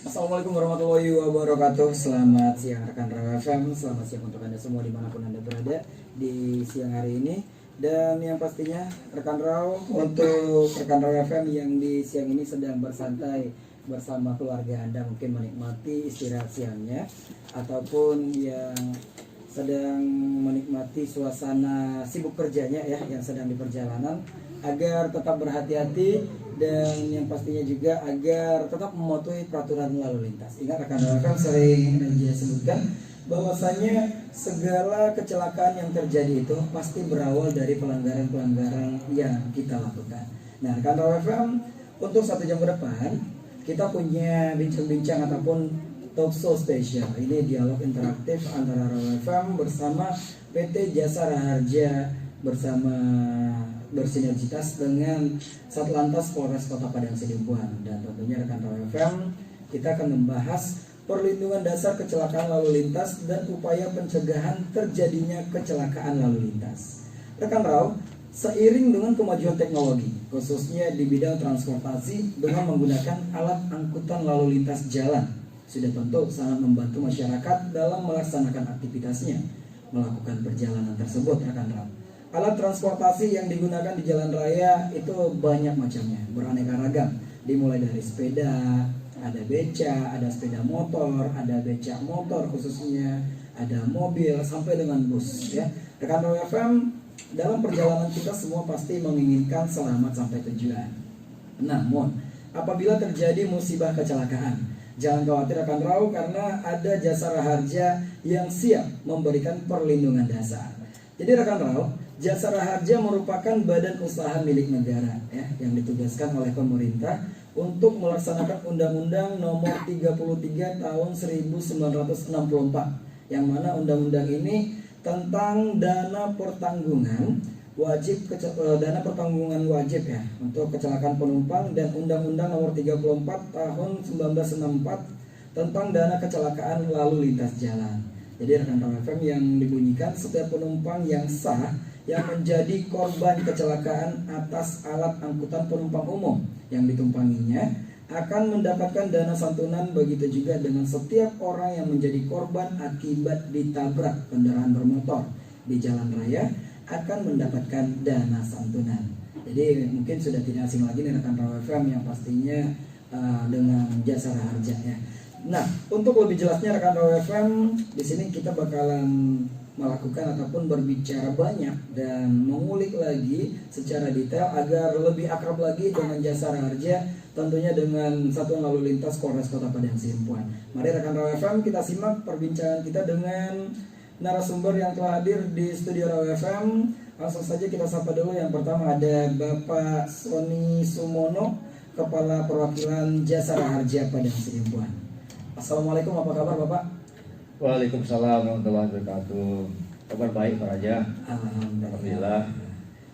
Assalamualaikum warahmatullahi wabarakatuh. Selamat siang rekan Rawa FM. Selamat siang untuk Anda semua dimanapun Anda berada di siang hari ini. Dan yang pastinya rekan Raw, untuk rekan Rawa FM yang di siang ini sedang bersantai bersama keluarga Anda, mungkin menikmati istirahat siangnya, ataupun yang sedang menikmati suasana sibuk kerjanya ya, yang sedang di perjalanan, agar tetap berhati-hati dan yang pastinya juga agar tetap mematuhi peraturan lalu lintas. Ingat rekan-rekan, sering dia sebutkan bahwasanya segala kecelakaan yang terjadi itu pasti berawal dari pelanggaran-pelanggaran yang kita lakukan. Nah, rekan FM, untuk 1 jam ke depan kita punya bincang-bincang ataupun talk show spesial. Ini dialog interaktif antara Rawa FM bersama PT Jasa Raharja bersama bersinergitas dengan Satlantas Polres Kota Padang Sidempuan. Dan tentunya rekan Rawa FM, kita akan membahas perlindungan dasar kecelakaan lalu lintas dan upaya pencegahan terjadinya kecelakaan lalu lintas. Rekan Raw, seiring dengan kemajuan teknologi, khususnya di bidang transportasi dengan menggunakan alat angkutan lalu lintas jalan, sudah tentu sangat membantu masyarakat dalam melaksanakan aktivitasnya, melakukan perjalanan tersebut rekan Raw. Alat transportasi yang digunakan di jalan raya itu banyak macamnya, beraneka ragam, dimulai dari sepeda, ada beca, ada sepeda motor, ada becak motor khususnya, ada mobil, sampai dengan bus ya. Rekan Raw FM, dalam perjalanan kita semua pasti menginginkan selamat sampai tujuan. Namun, apabila terjadi musibah kecelakaan, jangan khawatir rekan Raw, karena ada Jasa Raharja yang siap memberikan perlindungan dasar. Jadi rekan Raw, Jasa Raharja merupakan badan usaha milik negara ya, yang ditugaskan oleh pemerintah untuk melaksanakan Undang-Undang Nomor 33 Tahun 1964, yang mana undang-undang ini tentang dana pertanggungan wajib ya untuk kecelakaan penumpang, dan Undang-Undang Nomor 34 Tahun 1964 tentang dana kecelakaan lalu lintas jalan. Jadi rekan FM, yang dibunyikan setiap penumpang yang sah yang menjadi korban kecelakaan atas alat angkutan penumpang umum yang ditumpanginya akan mendapatkan dana santunan. Begitu juga dengan setiap orang yang menjadi korban akibat ditabrak kendaraan bermotor di jalan raya akan mendapatkan dana santunan. Jadi mungkin sudah tidak asing lagi nih rekan Rawa FM yang pastinya dengan Jasa Raharja ya. Nah, untuk lebih jelasnya rekan Rawa FM, di sini kita bakalan melakukan ataupun berbicara banyak dan mengulik lagi secara detail agar lebih akrab lagi dengan Jasa Raharja, tentunya dengan Satuan Lalu Lintas Polres Kota Padang Sidempuan. Mari rekan Rawa FM, kita simak perbincangan kita dengan narasumber yang telah hadir di studio Rawa FM. Langsung saja kita sapa dulu. Yang pertama ada Bapak Sony Sumono, Kepala Perwakilan Jasa Raharja Padang Sidempuan. Assalamualaikum, apa kabar Bapak? Waalaikumsalam warahmatullahi wabarakatuh. Kabar baik Pak Raja. Alhamdulillah.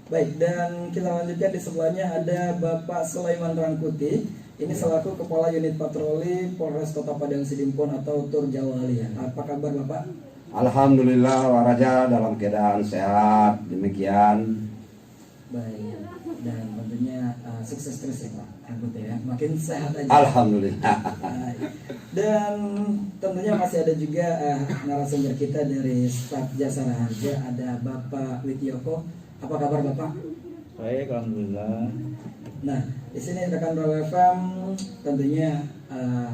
Baik, dan kita lanjutkan di sebelahnya ada Bapak Sulaiman Rangkuti. Ini selaku Kepala Unit Patroli Polres Kota Padang Sidempuan atau Tur Jawali. Apa kabar Bapak? Alhamdulillah Pak Raja, dalam keadaan sehat. Demikian. Baik, dan tentunya sukses terus ya Pak Rangkuti ya. Makin sehat aja. Alhamdulillah. Dan tentunya masih ada juga narasumber kita dari staf Jasa Raharja, ada Bapak Wityoko. Apa kabar Bapak? Baik, alhamdulillah. Nah, di sini rekan Rawa FM tentunya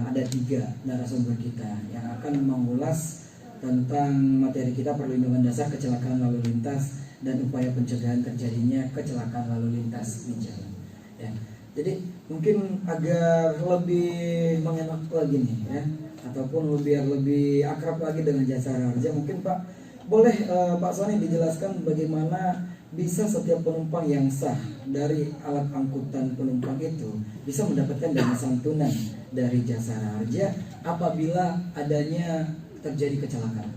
ada 3 narasumber kita yang akan mengulas tentang materi kita, perlindungan dasar kecelakaan lalu lintas dan upaya pencegahan terjadinya kecelakaan lalu lintas di jalan. Ya. Jadi mungkin agar lebih mengenak lagi nih ya, ataupun biar lebih akrab lagi dengan Jasa Raharja, mungkin Pak boleh Pak Sony dijelaskan bagaimana bisa setiap penumpang yang sah dari alat angkutan penumpang itu bisa mendapatkan dana santunan dari Jasa Raharja apabila adanya terjadi kecelakaan.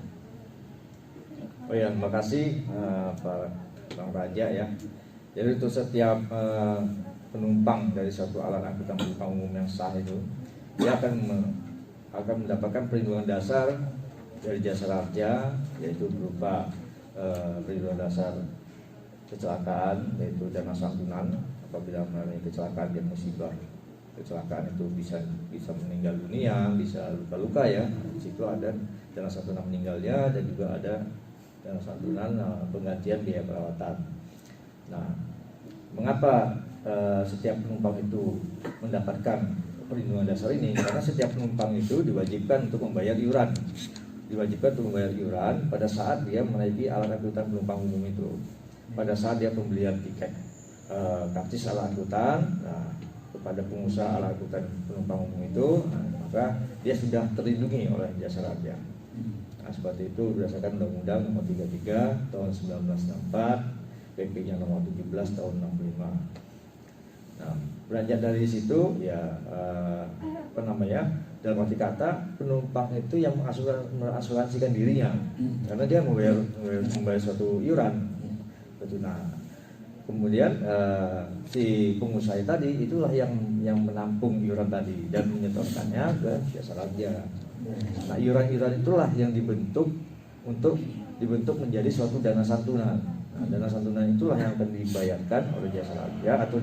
Oh ya, terima kasih Pak Bang Raja ya. Jadi untuk setiap penumpang dari suatu alat angkutan penumpang umum yang sah itu, dia akan mendapatkan perlindungan dasar dari Jasa Raharja, yaitu berupa perlindungan dasar kecelakaan, yaitu dana santunan apabila mengalami kecelakaan dan musibah kecelakaan itu bisa meninggal dunia, bisa luka-luka ya. Di situ ada dana santunan meninggalnya dan juga ada dana santunan penggantian biaya perawatan. Nah, mengapa setiap penumpang itu mendapatkan perlindungan dasar ini? Karena setiap penumpang itu diwajibkan untuk membayar iuran. Pada saat dia menaiki alat angkutan penumpang umum itu. Pada saat dia pembelian tiket karcis alat angkutan, nah, kepada pengusaha alat angkutan penumpang umum itu, maka dia sudah terlindungi oleh jasa raja. Nah, seperti itu berdasarkan Undang-Undang Nomor 33 Tahun 1964, PP-nya Nomor 17 Tahun 65. Nah, beranjak dari situ ya dalam arti kata penumpang itu yang mengasuransikan dirinya, karena dia membayar suatu iuran. Betul. Nah, kemudian si pengusaha tadi itulah yang menampung iuran tadi dan menyetorkannya ke jasa raja. Nah, iuran-iuran itulah yang dibentuk menjadi suatu dana santunan. Nah, dana santunan itulah yang akan dibayarkan oleh jasa raja atau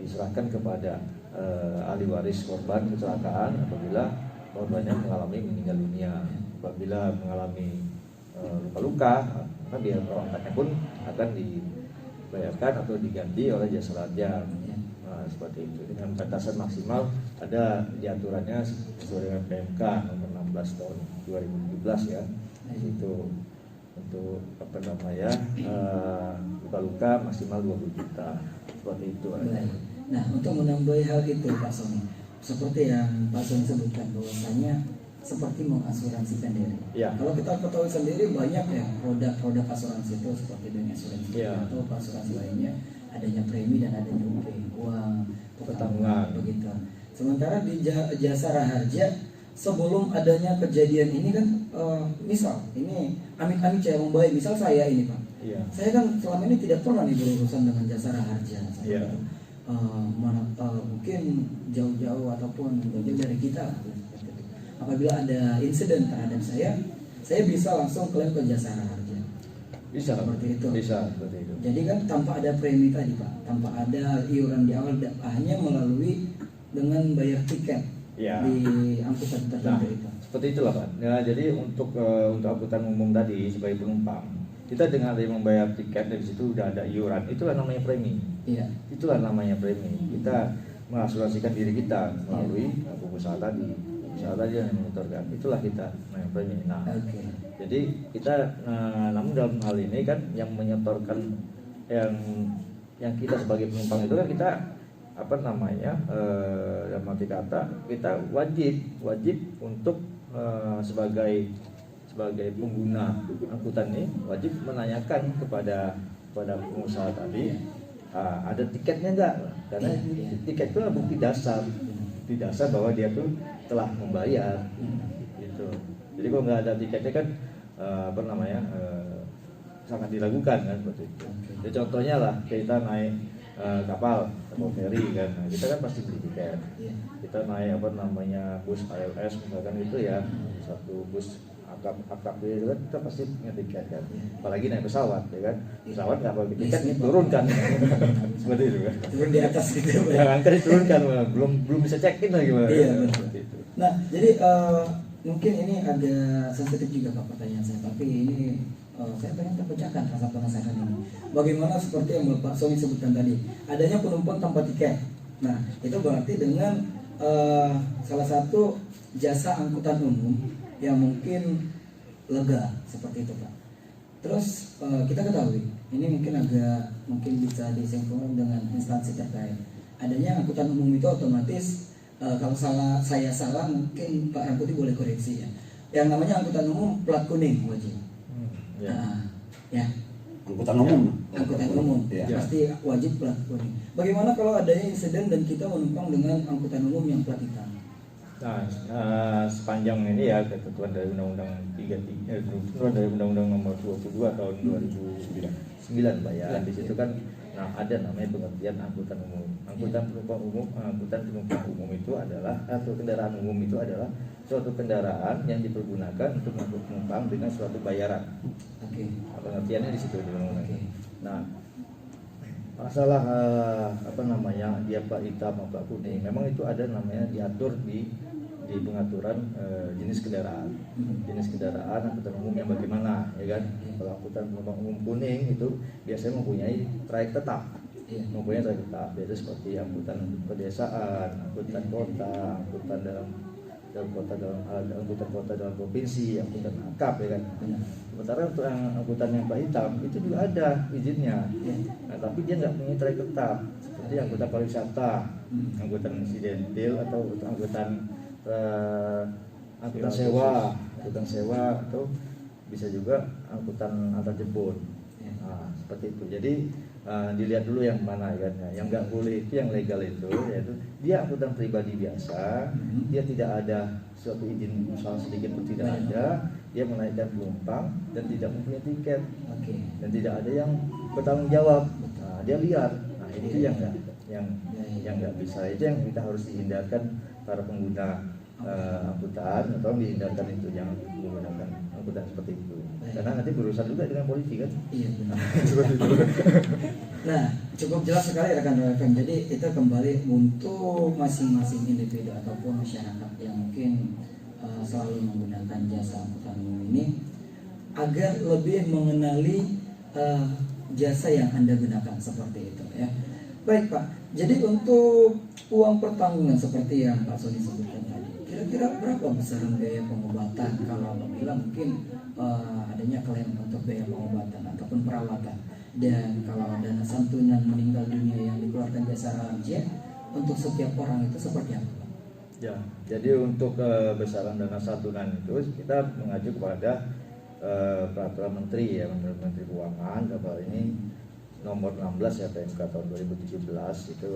diserahkan kepada ahli waris korban kecelakaan apabila korbannya mengalami meninggal dunia. Apabila mengalami luka-luka, maka biaya perawatannya pun akan dibayarkan atau diganti oleh jasa raja. Nah, seperti itu dengan batasan maksimal ada diaturannya sesuai dengan PMK nomor 16 tahun 2017 ya. Itu untuk luka-luka maksimal 20 juta. Seperti itu. Nah, untuk menambahi hal itu Pak Sony, seperti yang Pak Sony sebutkan bahwasanya seperti mengasuransikan diri. Ya. Kalau kita ketahui sendiri banyak ya produk asuransi itu seperti dengan asuransi ya. atau asuransi lainnya, adanya premi dan adanya uang pertanggungan begitu. Sementara di jasa raharja sebelum adanya kejadian ini kan misal ini amit-amit saya membaik, misal saya ini Pak. Ya. Saya kan selama ini tidak pernah nih berurusan dengan jasa raharja. Ya. Mungkin jauh-jauh ataupun jauh dari kita. Apabila ada insiden terhadap saya bisa langsung klaim ke jasa raharja. Bisa seperti itu. Bisa seperti itu. Jadi kan tanpa ada premi tadi Pak, tanpa ada iuran di awal, hanya melalui dengan bayar tiket ya. Di angkutan tertentu itu. Seperti itulah Pak. Ya, jadi untuk angkutan umum tadi sebagai penumpang, kita dengan membayar tiket dari situ udah ada iuran, itulah namanya premi. Iya. Itulah namanya premi. Kita mengasuransikan diri kita melalui pengusaha tadi. Pengusaha tadi yang menyetorkan. Itulah kita namanya premi. Nah, jadi kita namun dalam hal ini kan yang menyetorkan yang kita sebagai penumpang itu kan kita dalam arti kata kita wajib untuk sebagai pengguna angkutan ini wajib menanyakan kepada pengusaha tadi ada tiketnya enggak, karena tiket itu adalah bukti dasar bahwa dia tuh telah membayar gitu. Jadi kalau nggak ada tiketnya kan sangat diragukan kan seperti itu. Jadi contohnya lah kita naik kapal atau ferry kan, nah, kita kan pasti beli tiket. Kita naik bus ALS misalkan itu ya, satu bus akap itu kan kita pasti punya tiket kan. Apalagi naik pesawat ya kan, pesawat nggak pakai tiket diturunkan seperti itu kan. Turun di atas gitu. Yang angkat diturunkan belum bisa check in lagi. Nah, jadi mungkin ini ada sensitif juga Pak pertanyaan saya, tapi ini saya pengen terpecahkan rasa penasaran ini. Bagaimana seperti yang Bapak Sony sebutkan tadi, adanya penumpang tanpa tiket. Nah, itu berarti dengan salah satu jasa angkutan umum yang mungkin lega seperti itu Pak. Terus kita ketahui ini mungkin bisa disimpulkan dengan instansi terkait. Adanya angkutan umum itu otomatis kalau saya salah mungkin Pak Rangkuti boleh koreksi ya. Yang namanya angkutan umum plat kuning wajib. Ya. Angkutan umum ya. Pasti wajib plat kuning. Bagaimana kalau adanya insiden dan kita menumpang dengan angkutan umum yang plat hitam? Nah, sepanjang ini ya ketentuan dari Undang-Undang 33 dari Undang-Undang Nomor 22 tahun 2009 Pak ya. Di situ kan ada namanya pengertian angkutan umum. Angkutan penumpang umum itu adalah atau kendaraan umum itu adalah suatu kendaraan yang dipergunakan untuk mengangkut penumpang dengan suatu bayaran. Pengertiannya di situ di Undang-Undang. Nah, Masalah apa namanya dia plat hitam atau plat kuning, memang itu ada namanya diatur di pengaturan jenis kendaraan. Jenis kendaraan angkutan umum yang bagaimana, ya kan? Kalau angkutan umum kuning itu biasanya mempunyai trayek tetap. Mempunyai trayek tetap, biasanya seperti angkutan pedesaan, angkutan kota, angkutan dalam angkutan kota dalam provinsi, angkutan akap, ya kan. Sementara untuk angkutan yang plat hitam itu juga ada izinnya, nah, tapi dia nggak punya trayek tetap seperti angkutan pariwisata, angkutan insidentil atau angkutan angkutan sewa atau bisa juga angkutan antar jemput. Nah, seperti itu. Jadi dilihat dulu yang mana kan. Yang nggak boleh itu yang legal itu, yaitu dia angkutan pribadi biasa, dia tidak ada suatu izin usaha sedikit pun tidak ada, dia menaikkan penumpang dan tidak mempunyai tiket, dan tidak ada yang bertanggung jawab. Nah, dia liar. Nah, ini yang nggak bisa. Itu yang kita harus dihindarkan para pengguna angkutan, atau dihindarkan itu jangan menggunakan angkutan seperti itu. Karena nanti berurusan juga dengan polisi kan. Iya benar. Nah, cukup jelas sekali rekan FM. Jadi itu kembali untuk masing-masing individu ataupun masyarakat yang mungkin selalu menggunakan jasa angkutan umum ini agar lebih mengenali jasa yang Anda gunakan seperti itu ya. Baik Pak. Jadi untuk uang pertanggungan seperti yang Pak Sony sebutkan tadi, kira-kira berapa besaran biaya pengobatan kalau apabila mungkin adanya klaim untuk biaya pengobatan ataupun perawatan, dan kalau dana santunan meninggal dunia yang dikeluarkan jasara harja untuk setiap orang itu seperti apa Pak? Ya, jadi untuk besaran dana santunan itu kita mengacu kepada peraturan menteri ya, Menteri Keuangan dalam ini nomor 16 ya PMK tahun 2017 itu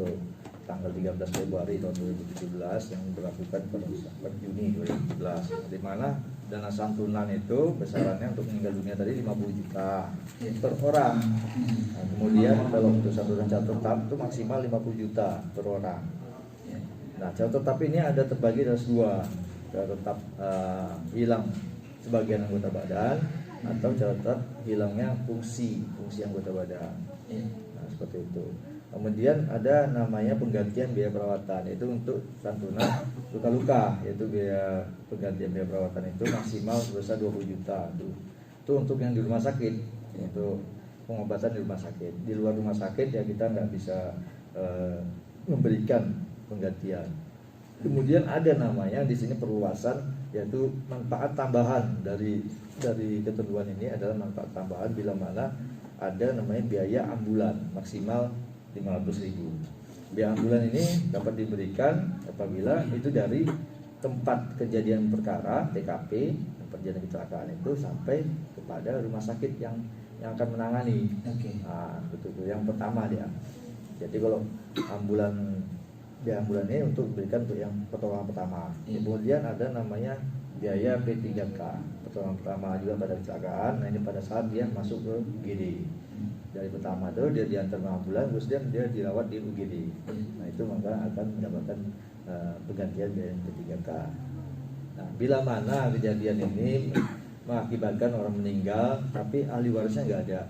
tanggal 13 Februari tahun 2017 yang diberlakukan pada 4 Juni 2017, di mana dana santunan itu besarannya untuk meninggal dunia tadi 50 juta per orang. Nah, kemudian kalau untuk santunan catat tetap itu maksimal 50 juta per orang. Nah, catat tetap ini ada terbagi dari dua, catat tetap hilang sebagian anggota badan atau catat hilangnya fungsi anggota badan. Nah, seperti itu. Kemudian ada namanya penggantian biaya perawatan, itu untuk santunan luka-luka, yaitu biaya penggantian biaya perawatan itu maksimal sebesar 20 juta. Itu untuk yang di rumah sakit, untuk pengobatan di rumah sakit. Di luar rumah sakit ya kita nggak bisa memberikan penggantian. Kemudian ada namanya di sini perluasan, yaitu manfaat tambahan dari ketentuan ini adalah manfaat tambahan bila mana ada namanya biaya ambulan maksimal 500.000. Biaya ambulan ini dapat diberikan apabila itu dari tempat kejadian perkara TKP, tempat kejadian kecelakaan itu sampai kepada rumah sakit yang akan menangani. Nah, betul yang pertama dia. Jadi kalau biaya ambulan ini untuk diberikan untuk yang pertolongan pertama. Kemudian ada namanya biaya P3K, pertolongan pertama juga pada kecelakaan. Nah, ini pada saat dia masuk ke UGD. Dari pertama itu dia diantar ke ambulan, kemudian dia dirawat di UGD. Nah, itu maka akan mendapatkan penggantian biaya P3K. Nah, bila mana kejadian ini mengakibatkan orang meninggal tapi ahli warisnya nggak ada,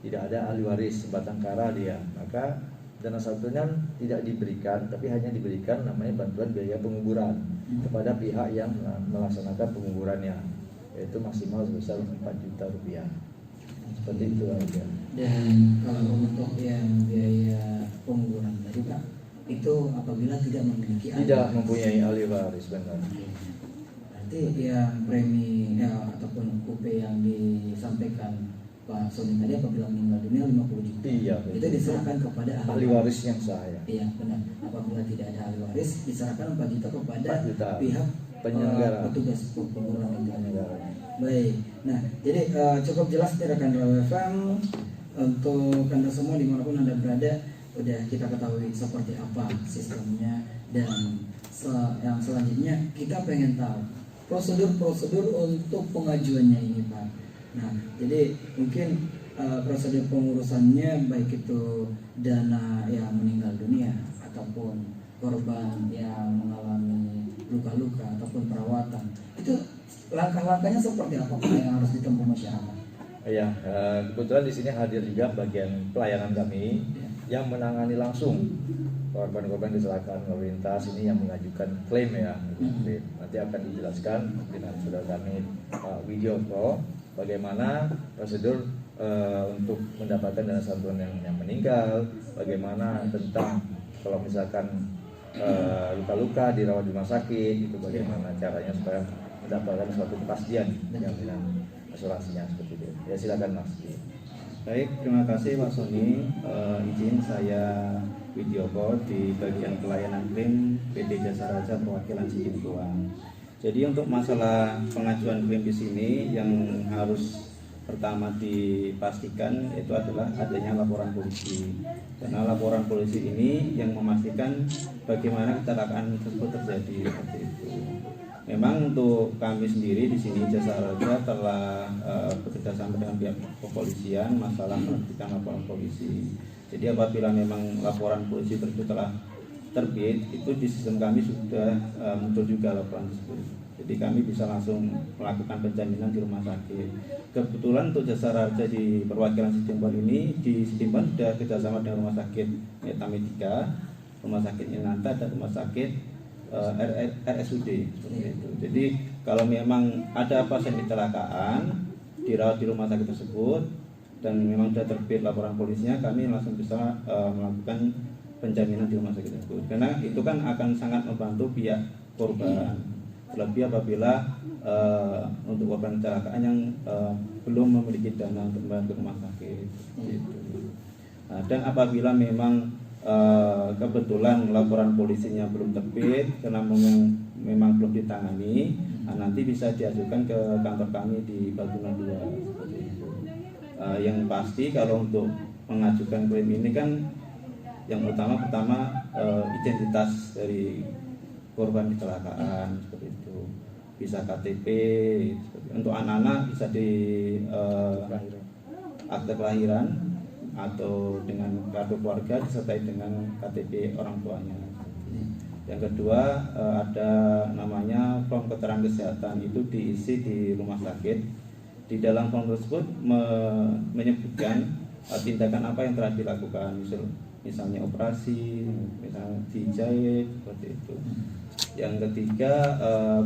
tidak ada ahli waris sebatang kara dia, maka dana santunan tidak diberikan, tapi hanya diberikan namanya bantuan biaya penguburan kepada pihak yang melaksanakan penguburannya, yaitu maksimal sebesar 4 juta rupiah. Seperti itu aja. Dan kalau untuk yang biaya penguburan tadi Pak, itu apabila tidak memiliki mempunyai ahli waris, benar. Berarti yang premi ataupun UP yang disampaikan Pak Sony tadi apabila meninggal dunia 50 juta. Iya, itu diserahkan kepada ahli waris yang sah ya. Iya, benar. Apabila tidak ada ahli waris diserahkan 4 juta kepada 4 juta. Pihak penyelenggara, petugas penguburan itu. Baik. Nah, jadi cukup jelas nih rekan FM untuk Anda semua dimanapun Anda berada, udah kita ketahui seperti apa sistemnya, dan yang selanjutnya kita pengen tahu prosedur untuk pengajuannya ini Pak. Nah, jadi mungkin prosedur pengurusannya baik itu dana yang meninggal dunia ataupun korban yang mengalami luka-luka ataupun perawatan, itu langkah-langkahnya seperti apa Pak yang harus ditempuh masyarakat? Ya, kebetulan di sini hadir juga bagian pelayanan kami. yang menangani langsung korban-korban kecelakaan lalu lintas ini, yang mengajukan klaim ya. Klaim. Nanti akan dijelaskan dengan saudara kami Pak Widjoko bagaimana prosedur untuk mendapatkan dana santunan yang meninggal, bagaimana tentang kalau misalkan luka-luka dirawat di rumah sakit itu bagaimana caranya supaya mendapatkan suatu kepastian jaminan asuransinya seperti itu. Ya silakan Mas. Baik, terima kasih Pak Sony. Izin saya Widjoko di bagian pelayanan klaim PT Jasa Raja perwakilan Sidimpuan. Jadi untuk masalah pengajuan klaim di sini yang harus pertama dipastikan itu adalah adanya laporan polisi. Karena laporan polisi ini yang memastikan bagaimana kecelakaan tersebut terjadi seperti itu. Memang untuk kami sendiri di sini Jasa Raja telah bekerjasama dengan pihak kepolisian masalah penerbitan laporan polisi. Jadi apabila memang laporan polisi tersebut telah terbit, itu di sistem kami sudah muncul juga laporan tersebut. Jadi kami bisa langsung melakukan penjaminan di rumah sakit. Kebetulan untuk Jasa Raja di perwakilan Sidimpuan ini, di Sidimpuan sudah kerjasama dengan rumah sakit Metamedika, rumah sakit Inanta, dan rumah sakit RSUD. Jadi kalau memang ada pasien kecelakaan dirawat di rumah sakit tersebut dan memang sudah terbit laporan polisinya, kami langsung bisa melakukan penjaminan di rumah sakit tersebut. Karena itu kan akan sangat membantu pihak korban. Terlebih apabila untuk korban kecelakaan yang belum memiliki dana untuk membayar ke rumah sakit. Gitu. Nah, dan apabila memang kebetulan laporan polisinya belum terbit karena memang belum ditangani, nanti bisa diajukan ke kantor kami di Baguna 2 seperti itu. Yang pasti kalau untuk mengajukan klaim ini kan yang pertama identitas dari korban kecelakaan seperti itu, bisa KTP untuk anak-anak bisa di akte kelahiran atau dengan kartu keluarga disertai dengan KTP orang tuanya. Yang kedua ada namanya form keterangan kesehatan, itu diisi di rumah sakit. Di dalam form tersebut menyebutkan tindakan apa yang telah dilakukan, misalnya operasi, misalnya dijahit seperti itu. Yang ketiga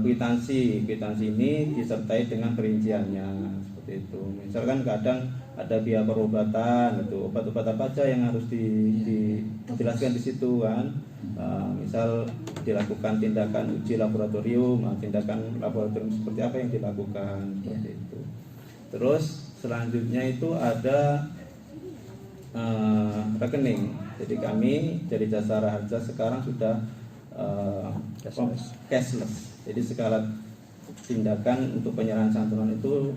kwitansi ini disertai dengan perinciannya seperti itu. Misalkan kadang ada biaya perobatan, itu obat-obat apa aja yang harus dijelaskan di situ kan. Misal dilakukan tindakan uji laboratorium, tindakan laboratorium seperti apa yang dilakukan seperti itu. Terus selanjutnya itu ada rekening. Jadi kami dari Jasa Raja sekarang sudah cashless. Jadi segala tindakan untuk penyerahan santunan itu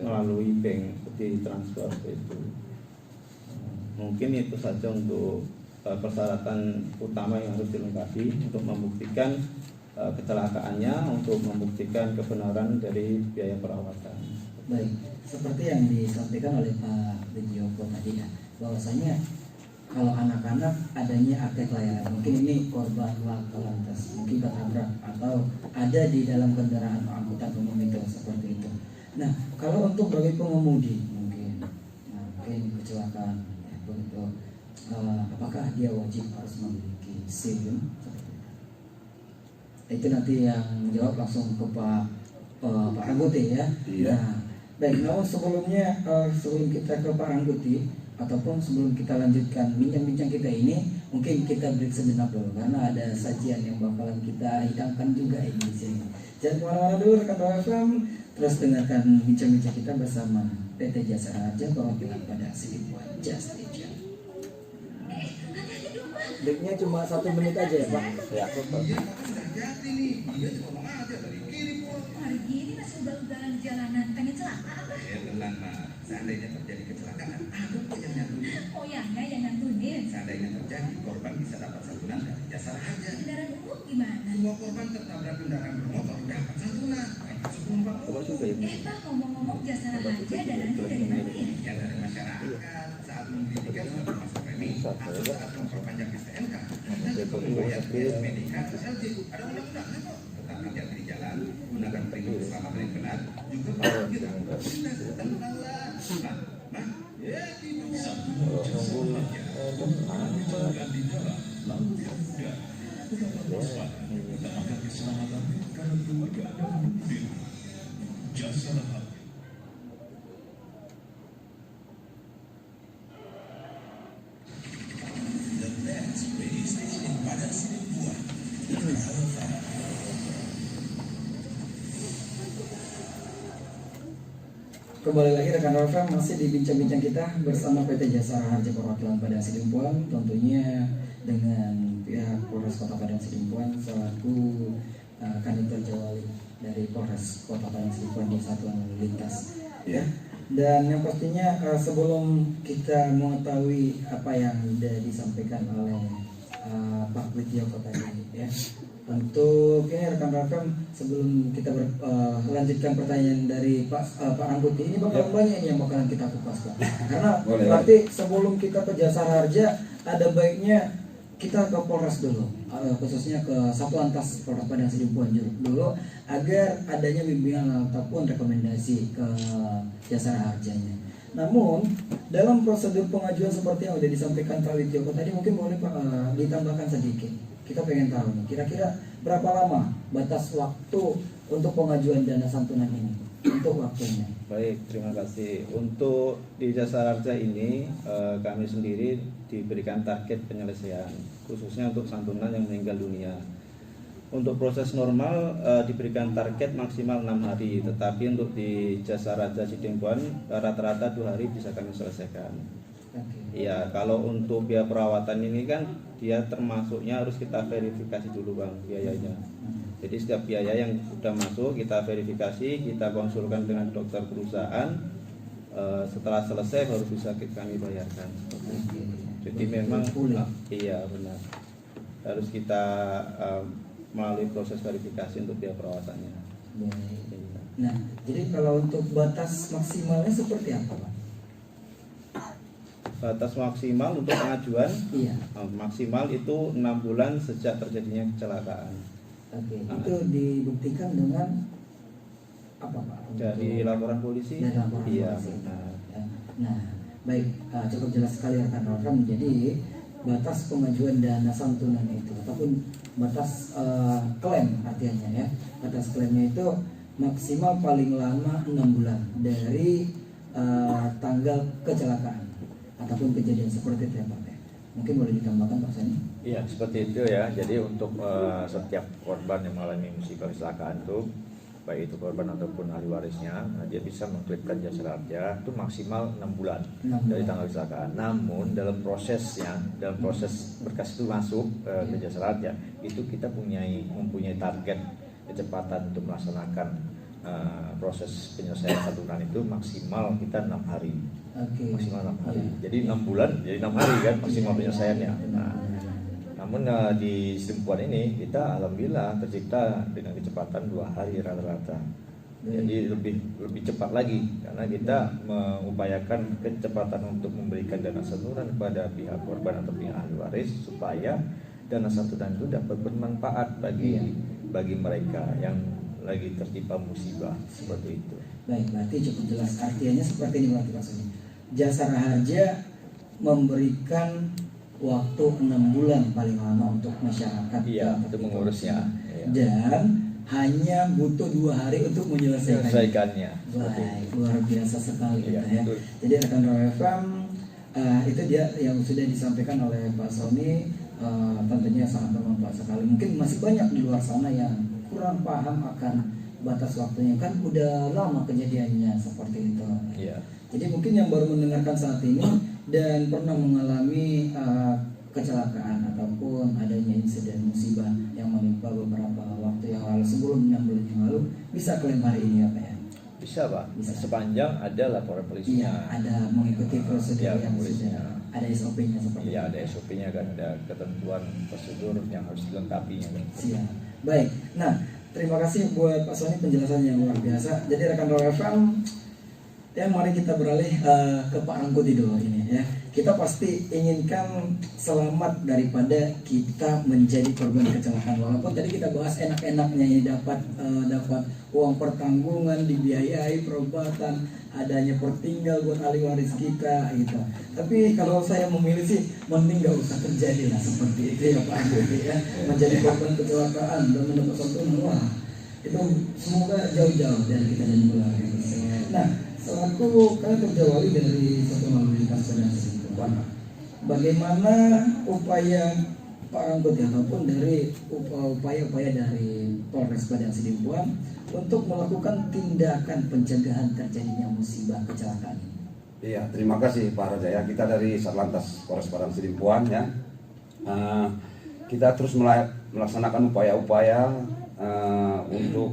melalui bank, seperti transfer itu. Mungkin itu saja untuk persyaratan utama yang harus dilengkapi untuk membuktikan kecelakaannya, untuk membuktikan kebenaran dari biaya perawatan. Baik, seperti yang disampaikan oleh Pak Widjoko tadi ya, bahwasanya kalau anak-anak adanya akte kelahiran, mungkin ini korban laka lantas, mungkin ketabrak atau ada di dalam kendaraan angkutan umum itu seperti itu. Nah, kalau untuk bagi pengemudi mungkin kecelakaan begitu, apakah dia wajib harus memiliki SIM? Itu nanti yang menjawab langsung ke Pak Angguti ya. Iya. Nah, baik, namun sebelumnya sebelum kita ke Pak Angguti ataupun sebelum kita lanjutkan bincang-bincang kita ini, mungkin kita break sejenak dulu karena ada sajian yang bakalan kita hidangkan juga ini di sini. Jangan kemana-mana dulu rekan FM, terus dengarkan bincang-bincang kita bersama PT Jasa Raja perwakilan pada Sidimpuan Just Station. Breaknya cuma 1 menit aja ya Pak. Ya. Hari gini masih ugal-ugalan di jalanan, pengen celaka apa? Tenang Mas, seandainya terjadi kecelakaan, ada kok yang nyantunin. Oh ya, yang nyantunin. Seandainya terjadi, korban bisa dapat santunan dari Jasa Raja. Kendaraan umum gimana? Semua korban tertabrak kendaraan bermotor dapat santunan. Pak, ngomong-ngomong Jasa Raja dananya dari mana ya? Yang dari masyarakat saat membeli tiket sudah termasuk premi atau saat memperpanjang STNK dan juga membayar biaya medika ke LJ. Ada undang-undangnya kok. Tetap hati-hati di jalan, gunakan pelindung keselamatan yang benar, juga kalau kita tenanglah. Nah, ya itu Kembali lagi rekan Rafa masih di bincang-bincang kita bersama PT Jasara Harja Perwakilan Padang Sidimpuan, tentunya dengan pihak Polres Kota Padang Sidimpuan selaku Kaniter Jawali dari Polres Kota Padang Sidimpuan di Satuan Lalu Lintas. Ya. Dan yang pastinya sebelum kita mengetahui apa yang sudah disampaikan oleh Pak Widyoko tadi, ya. Untuk ini rekan Rafa, sebelum kita lanjutkan pertanyaan dari Pak Angguti, ini bakal banyak yang bakalan kita kupas, Pak. Karena berarti sebelum kita ke Jasara Harja, ada baiknya kita ke Polres dulu, khususnya ke Satlantas Polres Padang Sidimpuan dulu, agar adanya bimbingan ataupun rekomendasi ke Jasara Harjanya. Namun dalam prosedur pengajuan seperti yang sudah disampaikan Pak Widyoko tadi, mungkin boleh Pak ditambahkan sedikit. Kita pengen tahu nih, kira-kira berapa lama batas waktu untuk pengajuan dana santunan ini untuk waktunya? Baik, terima kasih. Untuk di Jasara Harja ini kami sendiri diberikan target penyelesaian khususnya untuk santunan yang meninggal dunia. Untuk proses normal diberikan target maksimal 6 hari, tetapi untuk di Jasara Harja Sidimpuan rata-rata 2 hari bisa kami selesaikan. Iya, kalau untuk biaya perawatan ini kan dia termasuknya harus kita verifikasi dulu Bang biayanya. Jadi setiap biaya yang sudah masuk kita verifikasi, kita konsulkan dengan dokter perusahaan. Setelah selesai baru bisa kami bayarkan. Jadi memang iya benar, harus kita melalui proses verifikasi untuk biaya perawatannya. Nah, jadi kalau untuk batas maksimalnya seperti apa Pak? Batas maksimal untuk pengajuan maksimal itu 6 bulan sejak terjadinya kecelakaan. Itu dibuktikan dengan apa Pak? Dari laporan polisi? Dari laporan polisi. Nah, baik, cukup jelas sekali rekan Rafa. Jadi batas pengajuan dana santunan itu ataupun batas klaim artinya ya. Batas klaimnya itu maksimal paling lama 6 bulan dari tanggal kecelakaan ataupun kejadian seperti itu ya Pak. Mungkin boleh ditambahkan Pak Sani? Iya, seperti itu ya. Jadi untuk setiap korban yang mengalami musibah kecelakaan itu, baik itu korban ataupun ahli warisnya, dia bisa mengklaimkan Jasara Harja itu maksimal 6 bulan dari tanggal kecelakaan. Namun dalam prosesnya, dalam proses berkas itu masuk ke Jasara Harja, itu kita mempunyai target kecepatan untuk melaksanakan proses penyelesaian santunan itu maksimal kita 6 hari. Maksimal 6 hari. Jadi 6 bulan, jadi 6 hari kan maksimal penyelesaiannya. Nah, namun di Sidimpuan ini kita alhamdulillah tercipta dengan kecepatan 2 hari rata-rata. Jadi lebih cepat lagi karena kita mengupayakan kecepatan untuk memberikan dana santunan kepada pihak korban atau pihak ahli waris supaya dana santunan itu dapat bermanfaat bagi mereka yang lagi tertimpa musibah seperti itu. Baik, berarti cukup jelas artinya seperti ini berarti Pak Suni. Jasara Harja memberikan waktu 6 bulan paling lama untuk masyarakat untuk mengurusnya dan hanya butuh 2 hari untuk menyelesaikannya. Baik, luar biasa sekali ya. Jadi rekan FM itu dia yang sudah disampaikan oleh Pak Sony, tentunya sangat bermanfaat sekali. Mungkin masih banyak di luar sana yang kurang paham akan batas waktunya, kan udah lama kejadiannya seperti itu. Jadi mungkin yang baru mendengarkan saat ini dan pernah mengalami kecelakaan ataupun adanya insiden musibah yang menimpa beberapa waktu yang lalu sebelum 6 bulan yang lalu, bisa klaim hari ini apa ya? Bisa Pak, sepanjang ada laporan polisinya. Ada mengikuti prosedur yang sudah ada SOP-nya seperti itu. Ada SOP-nya kan, ada ketentuan prosedur yang harus dilengkapinya. Siap. Baik. Nah, terima kasih buat Pak Sony penjelasan yang luar biasa. Jadi rekan FM, ya mari kita beralih ke Pak Angkuti dulu ini ya. Kita pasti inginkan selamat daripada kita menjadi korban kecelakaan. Walaupun tadi kita bahas enak-enaknya ini dapat uang pertanggungan, dibiayai perobatan, adanya pertinggal buat ahli waris kita gitu. Tapi kalau saya memilih sih mending gak usah terjadi lah seperti itu ya Pak Angkuti ya. Menjadi korban kecelakaan dan mendapat santunan, itu semoga jauh-jauh dari kita dan keluarga. Nah, selaku kantor Jawali dari Satuan Lalu Lintas Padang Sidimpuan, bagaimana upaya Pak Rangkut ya, ataupun dari upaya-upaya dari Polres Padang Sidimpuan untuk melakukan tindakan pencegahan terjadinya musibah kecelakaan ini? Iya, terima kasih Pak Raja ya. Kita dari Satlantas Polres Padang Sidimpuan ya, kita terus melaksanakan upaya-upaya untuk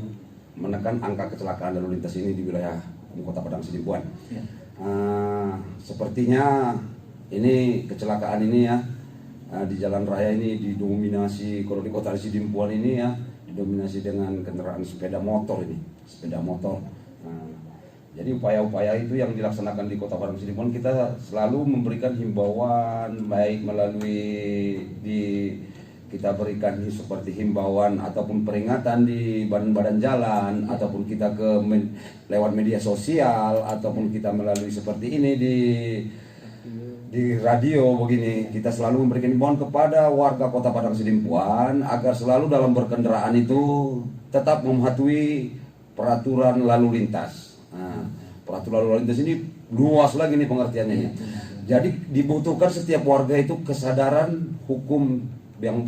menekan angka kecelakaan lalu lintas ini di wilayah Kota Padang Sidimpuan. Ya. Sepertinya ini kecelakaan ini ya, di jalan raya ini didominasi, kalau di Kota Sidimpuan ini ya, didominasi dengan kendaraan sepeda motor ini, sepeda motor. Jadi upaya-upaya itu yang dilaksanakan di Kota Padang Sidimpuan, kita selalu memberikan himbauan, baik melalui kita berikan seperti himbauan ataupun peringatan di badan-badan jalan, ataupun kita lewat media sosial, ataupun kita melalui seperti ini di radio begini. Kita selalu memberikan himbauan kepada warga Kota Padang Sidimpuan agar selalu dalam berkendaraan itu tetap mematuhi peraturan lalu lintas. Peraturan lalu lintas ini luas lagi nih pengertiannya ini. Jadi dibutuhkan setiap warga itu kesadaran hukum yang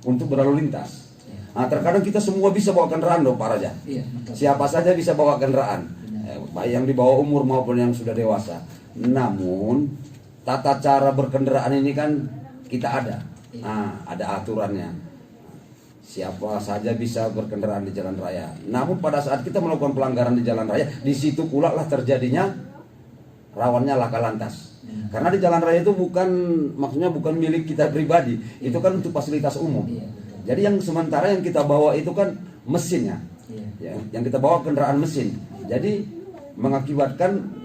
untuk berlalu lintas. Terkadang kita semua bisa bawa kendaraan loh Pak Raja. Siapa saja bisa bawa kendaraan, baik yang di bawah umur maupun yang sudah dewasa. Namun tata cara berkendaraan ini kan kita ada, ada aturannya. Siapa saja bisa berkendaraan di jalan raya. Namun pada saat kita melakukan pelanggaran di jalan raya, di situ pula lah terjadinya rawannya laka lantas. Karena di jalan raya itu maksudnya bukan milik kita pribadi, itu kan untuk fasilitas umum. Jadi yang sementara yang kita bawa itu kan mesinnya, yang kita bawa kendaraan mesin. Jadi mengakibatkan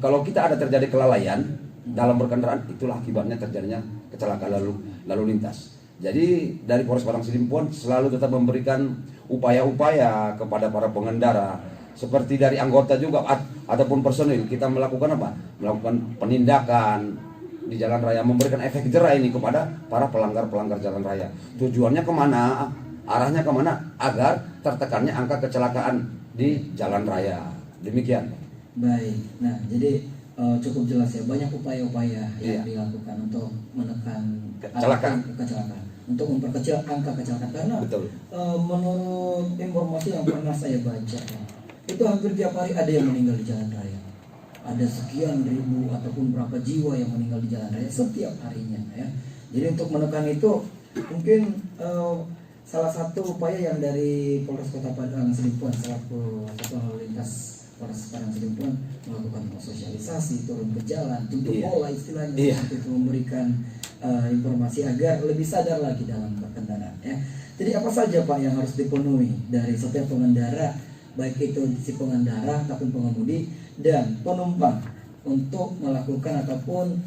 kalau kita ada terjadi kelalaian dalam berkendaraan, itulah akibatnya terjadinya kecelakaan lalu lintas. Jadi dari Polres Padang Sidimpuan selalu tetap memberikan upaya-upaya kepada para pengendara, seperti dari anggota juga ataupun personil. Kita melakukan apa? Melakukan penindakan di jalan raya, memberikan efek jerah ini kepada para pelanggar-pelanggar jalan raya. Tujuannya kemana? Arahnya kemana? Agar tertekannya angka kecelakaan di jalan raya. Demikian. Baik. Nah, jadi cukup jelas ya, banyak upaya-upaya yang dilakukan untuk menekan kecelakaan, untuk memperkecil angka kecelakaan. Karena menurut informasi yang pernah saya baca, itu hampir tiap hari ada yang meninggal di jalan raya. Ada sekian ribu ataupun berapa jiwa yang meninggal di jalan raya setiap harinya ya. Jadi untuk menekan itu mungkin salah satu upaya yang dari Polres Kota Padang Sidimpuan selaku Satuan Lalu Lintas Polres Padang Sidimpuan melakukan sosialisasi, turun ke jalan, tutup pola istilahnya, seperti itu, memberikan informasi agar lebih sadar lagi dalam berkendara ya. Jadi apa saja Pak yang harus dipenuhi dari setiap pengendara, baik itu si pengendara ataupun pengemudi dan penumpang, untuk melakukan ataupun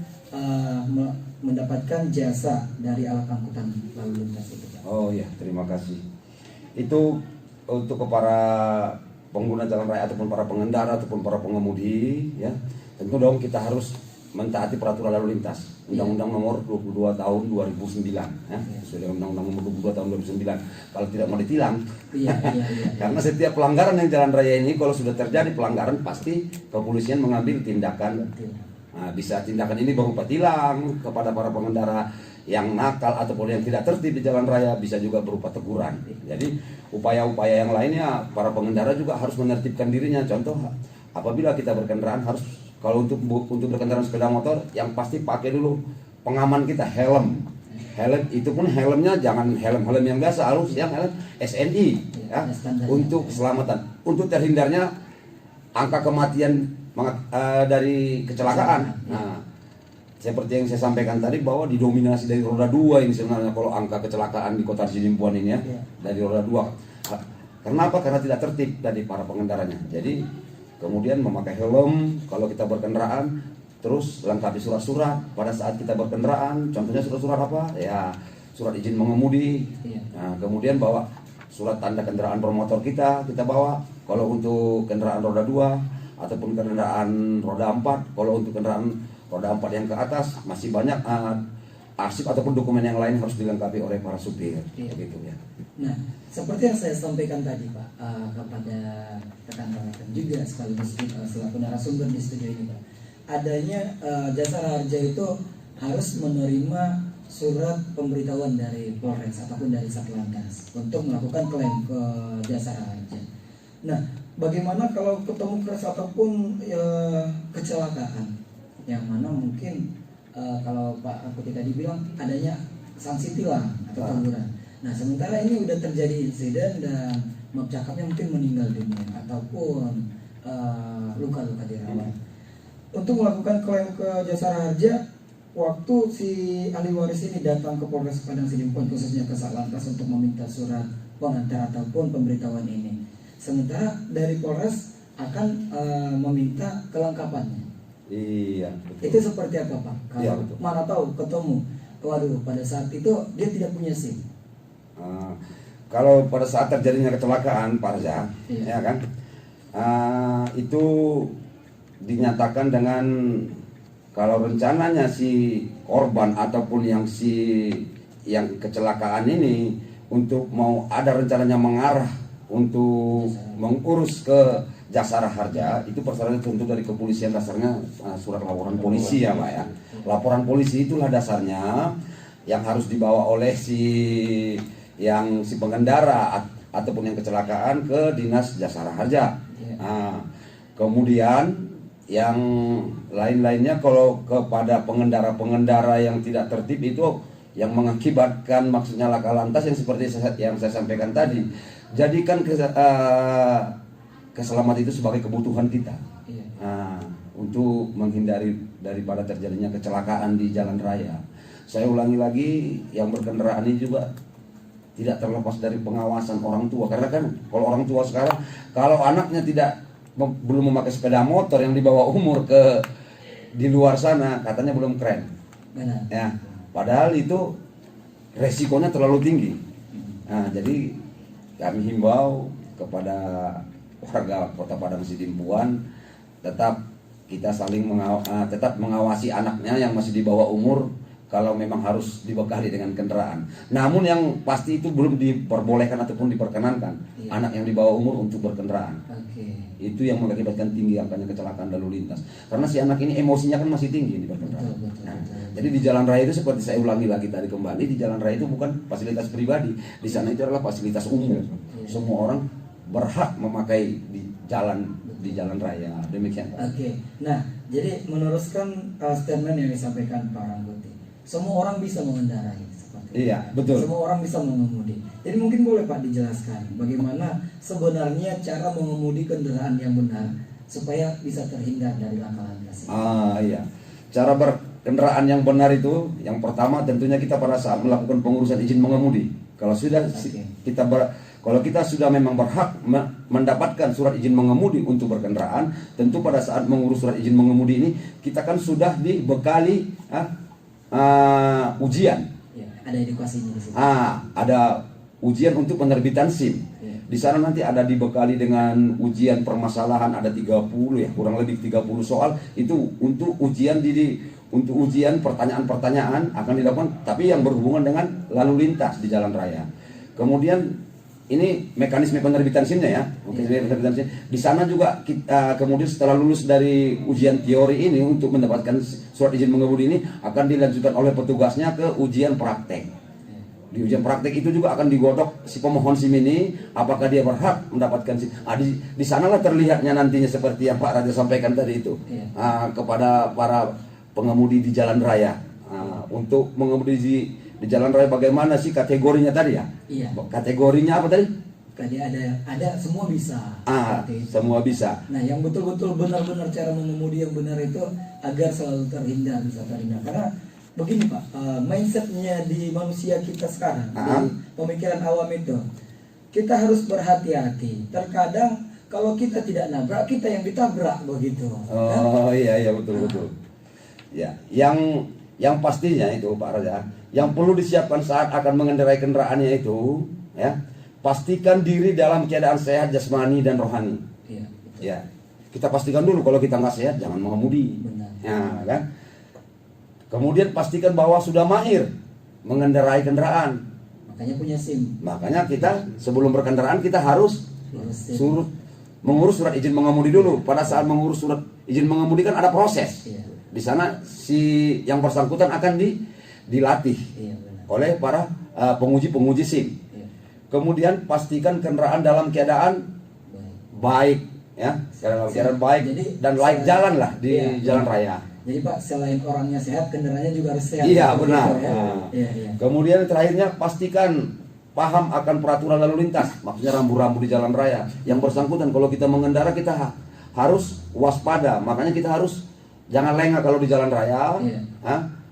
mendapatkan jasa dari alat angkutan lalu lintas itu Pak? Oh ya, terima kasih. Itu untuk para pengguna jalan raya ataupun para pengendara ataupun para pengemudi ya, tentu dong kita harus mentaati peraturan lalu lintas. Undang-Undang nomor 22 tahun 2009 ya. Sesuai dengan Undang-Undang nomor 22 tahun 2009. Kalau tidak mau ditilang. Karena setiap pelanggaran yang jalan raya ini, kalau sudah terjadi pelanggaran, pasti kepolisian mengambil tindakan. Bisa tindakan ini berupa tilang kepada para pengendara yang nakal ataupun yang tidak tertib di jalan raya, bisa juga berupa teguran. Jadi upaya-upaya yang lainnya, para pengendara juga harus menertibkan dirinya. Contoh, apabila kita berkendaraan harus, kalau untuk berkendaraan sepeda motor, yang pasti pakai dulu pengaman kita, helm. Helm itu pun helmnya jangan helm yang biasa, harus yang helm SNI ya, untuk keselamatan, untuk terhindarnya angka kematian dari kecelakaan. Nah, seperti yang saya sampaikan tadi, bahwa didominasi dari roda 2 ini sebenarnya kalau angka kecelakaan di Kota Sidimpuan ini ya, dari roda 2. Kenapa? Karena tidak tertib dari para pengendaranya. Jadi kemudian memakai helm kalau kita berkendaraan, terus lengkapi surat-surat pada saat kita berkendaraan. Contohnya surat-surat apa? Ya, surat izin mengemudi. Nah, kemudian bawa surat tanda kendaraan bermotor kita bawa. Kalau untuk kendaraan roda 2 ataupun kendaraan roda 4, kalau untuk kendaraan roda 4 yang ke atas masih banyak arsip ataupun dokumen yang lain harus dilengkapi oleh para supir. Begitu ya. Nah, seperti yang saya sampaikan tadi Pak, kepada rekan-rekan juga sekaligus selaku narasumber di studio ini Pak, adanya jasa harja itu harus menerima surat pemberitahuan dari Polres ataupun dari Satlantas untuk melakukan klaim ke Jasara Harja. Nah, bagaimana kalau ketemu crash ataupun kecelakaan yang mana mungkin kalau Pak Akuti tadi bilang adanya sanksi tilang atau teguran. Nah, sementara ini udah terjadi insiden dan maaf cakapnya mungkin meninggal dunia ataupun luka-luka dirawat. Untuk melakukan klaim ke Jasara Harja, waktu si ahli waris ini datang ke Polres Padang Sidimpuan khususnya ke Satlantas untuk meminta surat pengantar ataupun pemberitahuan ini. Sementara dari Polres akan meminta kelengkapannya. Iya, betul. Itu seperti apa Pak? Kalau Iya, betul. mana tahu ketemu, waduh pada saat itu dia tidak punya SIM. Kalau pada saat terjadinya kecelakaan Pak Reza, Iya. ya kan, itu dinyatakan dengan kalau rencananya si korban ataupun yang kecelakaan ini untuk mau ada rencananya mengarah untuk mengurus ke Jasara Harja, itu persyaratan tentu dari kepolisian, dasarnya surat laporan polisi ya Pak ya. Laporan polisi itulah dasarnya yang harus dibawa oleh si pengendara ataupun yang kecelakaan ke Dinas Jasara Harja. Kemudian yang lain-lainnya kalau kepada pengendara-pengendara yang tidak tertib itu yang mengakibatkan maksudnya laka lantas yang seperti yang saya sampaikan tadi. Jadikan keselamatan itu sebagai kebutuhan kita. Untuk menghindari daripada terjadinya kecelakaan di jalan raya. Saya ulangi lagi, yang berkendaraan ini juga tidak terlepas dari pengawasan orang tua. Karena kan kalau orang tua sekarang, kalau anaknya belum memakai sepeda motor yang dibawa umur di luar sana, katanya belum keren. Benar. Ya, padahal itu resikonya terlalu tinggi. Nah, jadi kami himbau kepada warga Kota Padang Sidimpuan tetap kita saling tetap mengawasi anaknya yang masih di bawah umur kalau memang harus dibekali dengan kendaraan. Namun yang pasti itu belum diperbolehkan ataupun diperkenankan anak yang di bawah umur untuk berkendaraan. Itu yang mengakibatkan tinggi angkanya kecelakaan lalu lintas. Karena si anak ini emosinya kan masih tinggi di berkendaraan. Jadi di jalan raya itu seperti saya ulangi lagi tadi kembali, di jalan raya itu bukan fasilitas pribadi. Di sana itu adalah fasilitas umum. Semua orang berhak memakai di jalan raya. Demikian Pak. Nah, jadi meneruskan statement yang disampaikan Pak Rangkuti. Semua orang bisa mengendarai seperti itu. Iya, betul. Semua orang bisa mengemudi. Jadi mungkin boleh Pak dijelaskan bagaimana sebenarnya cara mengemudi kendaraan yang benar supaya bisa terhindar dari laka lantas. Iya. Cara berkendaraan yang benar itu yang pertama tentunya kita pada saat melakukan pengurusan izin mengemudi. Kalau kita sudah memang berhak mendapatkan surat izin mengemudi untuk berkendaraan, tentu pada saat mengurus surat izin mengemudi ini kita kan sudah dibekali ujian. Ya, ada edukasinya di situ. Ada ujian untuk penerbitan SIM. Ya. Di sana nanti ada dibekali dengan ujian permasalahan, ada 30 ya, kurang lebih 30 soal itu untuk ujian untuk ujian pertanyaan-pertanyaan akan dilakukan tapi yang berhubungan dengan lalu lintas di jalan raya. Kemudian ini mekanisme penerbitan SIM-nya ya. Penerbitan SIM. Di sana juga kita kemudian setelah lulus dari ujian teori ini untuk mendapatkan surat izin mengemudi ini akan dilanjutkan oleh petugasnya ke ujian praktek. Di ujian praktek itu juga akan digodok si pemohon SIM ini apakah dia berhak mendapatkan SIM. Di sanalah terlihatnya nantinya seperti yang Pak Raja sampaikan tadi itu. Kepada para pengemudi di jalan raya. Untuk mengemudi di jalan raya bagaimana sih kategorinya tadi ya? Iya. Kategorinya apa tadi? Tadi ada semua bisa. Semua bisa. Nah, yang betul-betul benar-benar cara mengemudi yang benar itu agar selalu bisa terhindar. Karena begini Pak, mindsetnya di manusia kita sekarang, di pemikiran awam itu, kita harus berhati-hati. Terkadang kalau kita tidak nabrak, kita yang ditabrak begitu. Iya betul. Ya, yang pastinya itu Pak Raja, yang perlu disiapkan saat akan mengendarai kendaraannya itu, ya, pastikan diri dalam keadaan sehat jasmani dan rohani. Iya. Ya, kita pastikan dulu kalau kita nggak sehat jangan mengemudi. Benar. Ya, kan? Kemudian pastikan bahwa sudah mahir mengendarai kendaraan. Makanya punya SIM. Makanya kita sebelum berkendaraan kita harus mengurus surat izin mengemudi dulu. Pada saat mengurus surat izin mengemudi kan ada proses. Iya. Di sana si yang bersangkutan akan dilatih Iya, benar. oleh para penguji-penguji SIM. Iya. Kemudian pastikan kendaraan dalam keadaan Baik. baik, ya, dalam keadaan baik Jadi, dan layak jalan lah di iya. jalan raya. Jadi Pak, selain orangnya sehat, kendaraannya juga harus sehat. Iya, Betul, benar. ya? Nah. Iya, iya. Kemudian terakhirnya pastikan paham akan peraturan lalu lintas, maksudnya rambu-rambu di jalan raya. Yang bersangkutan kalau kita mengendara kita harus waspada, makanya kita harus jangan lengah kalau di jalan raya. Iya.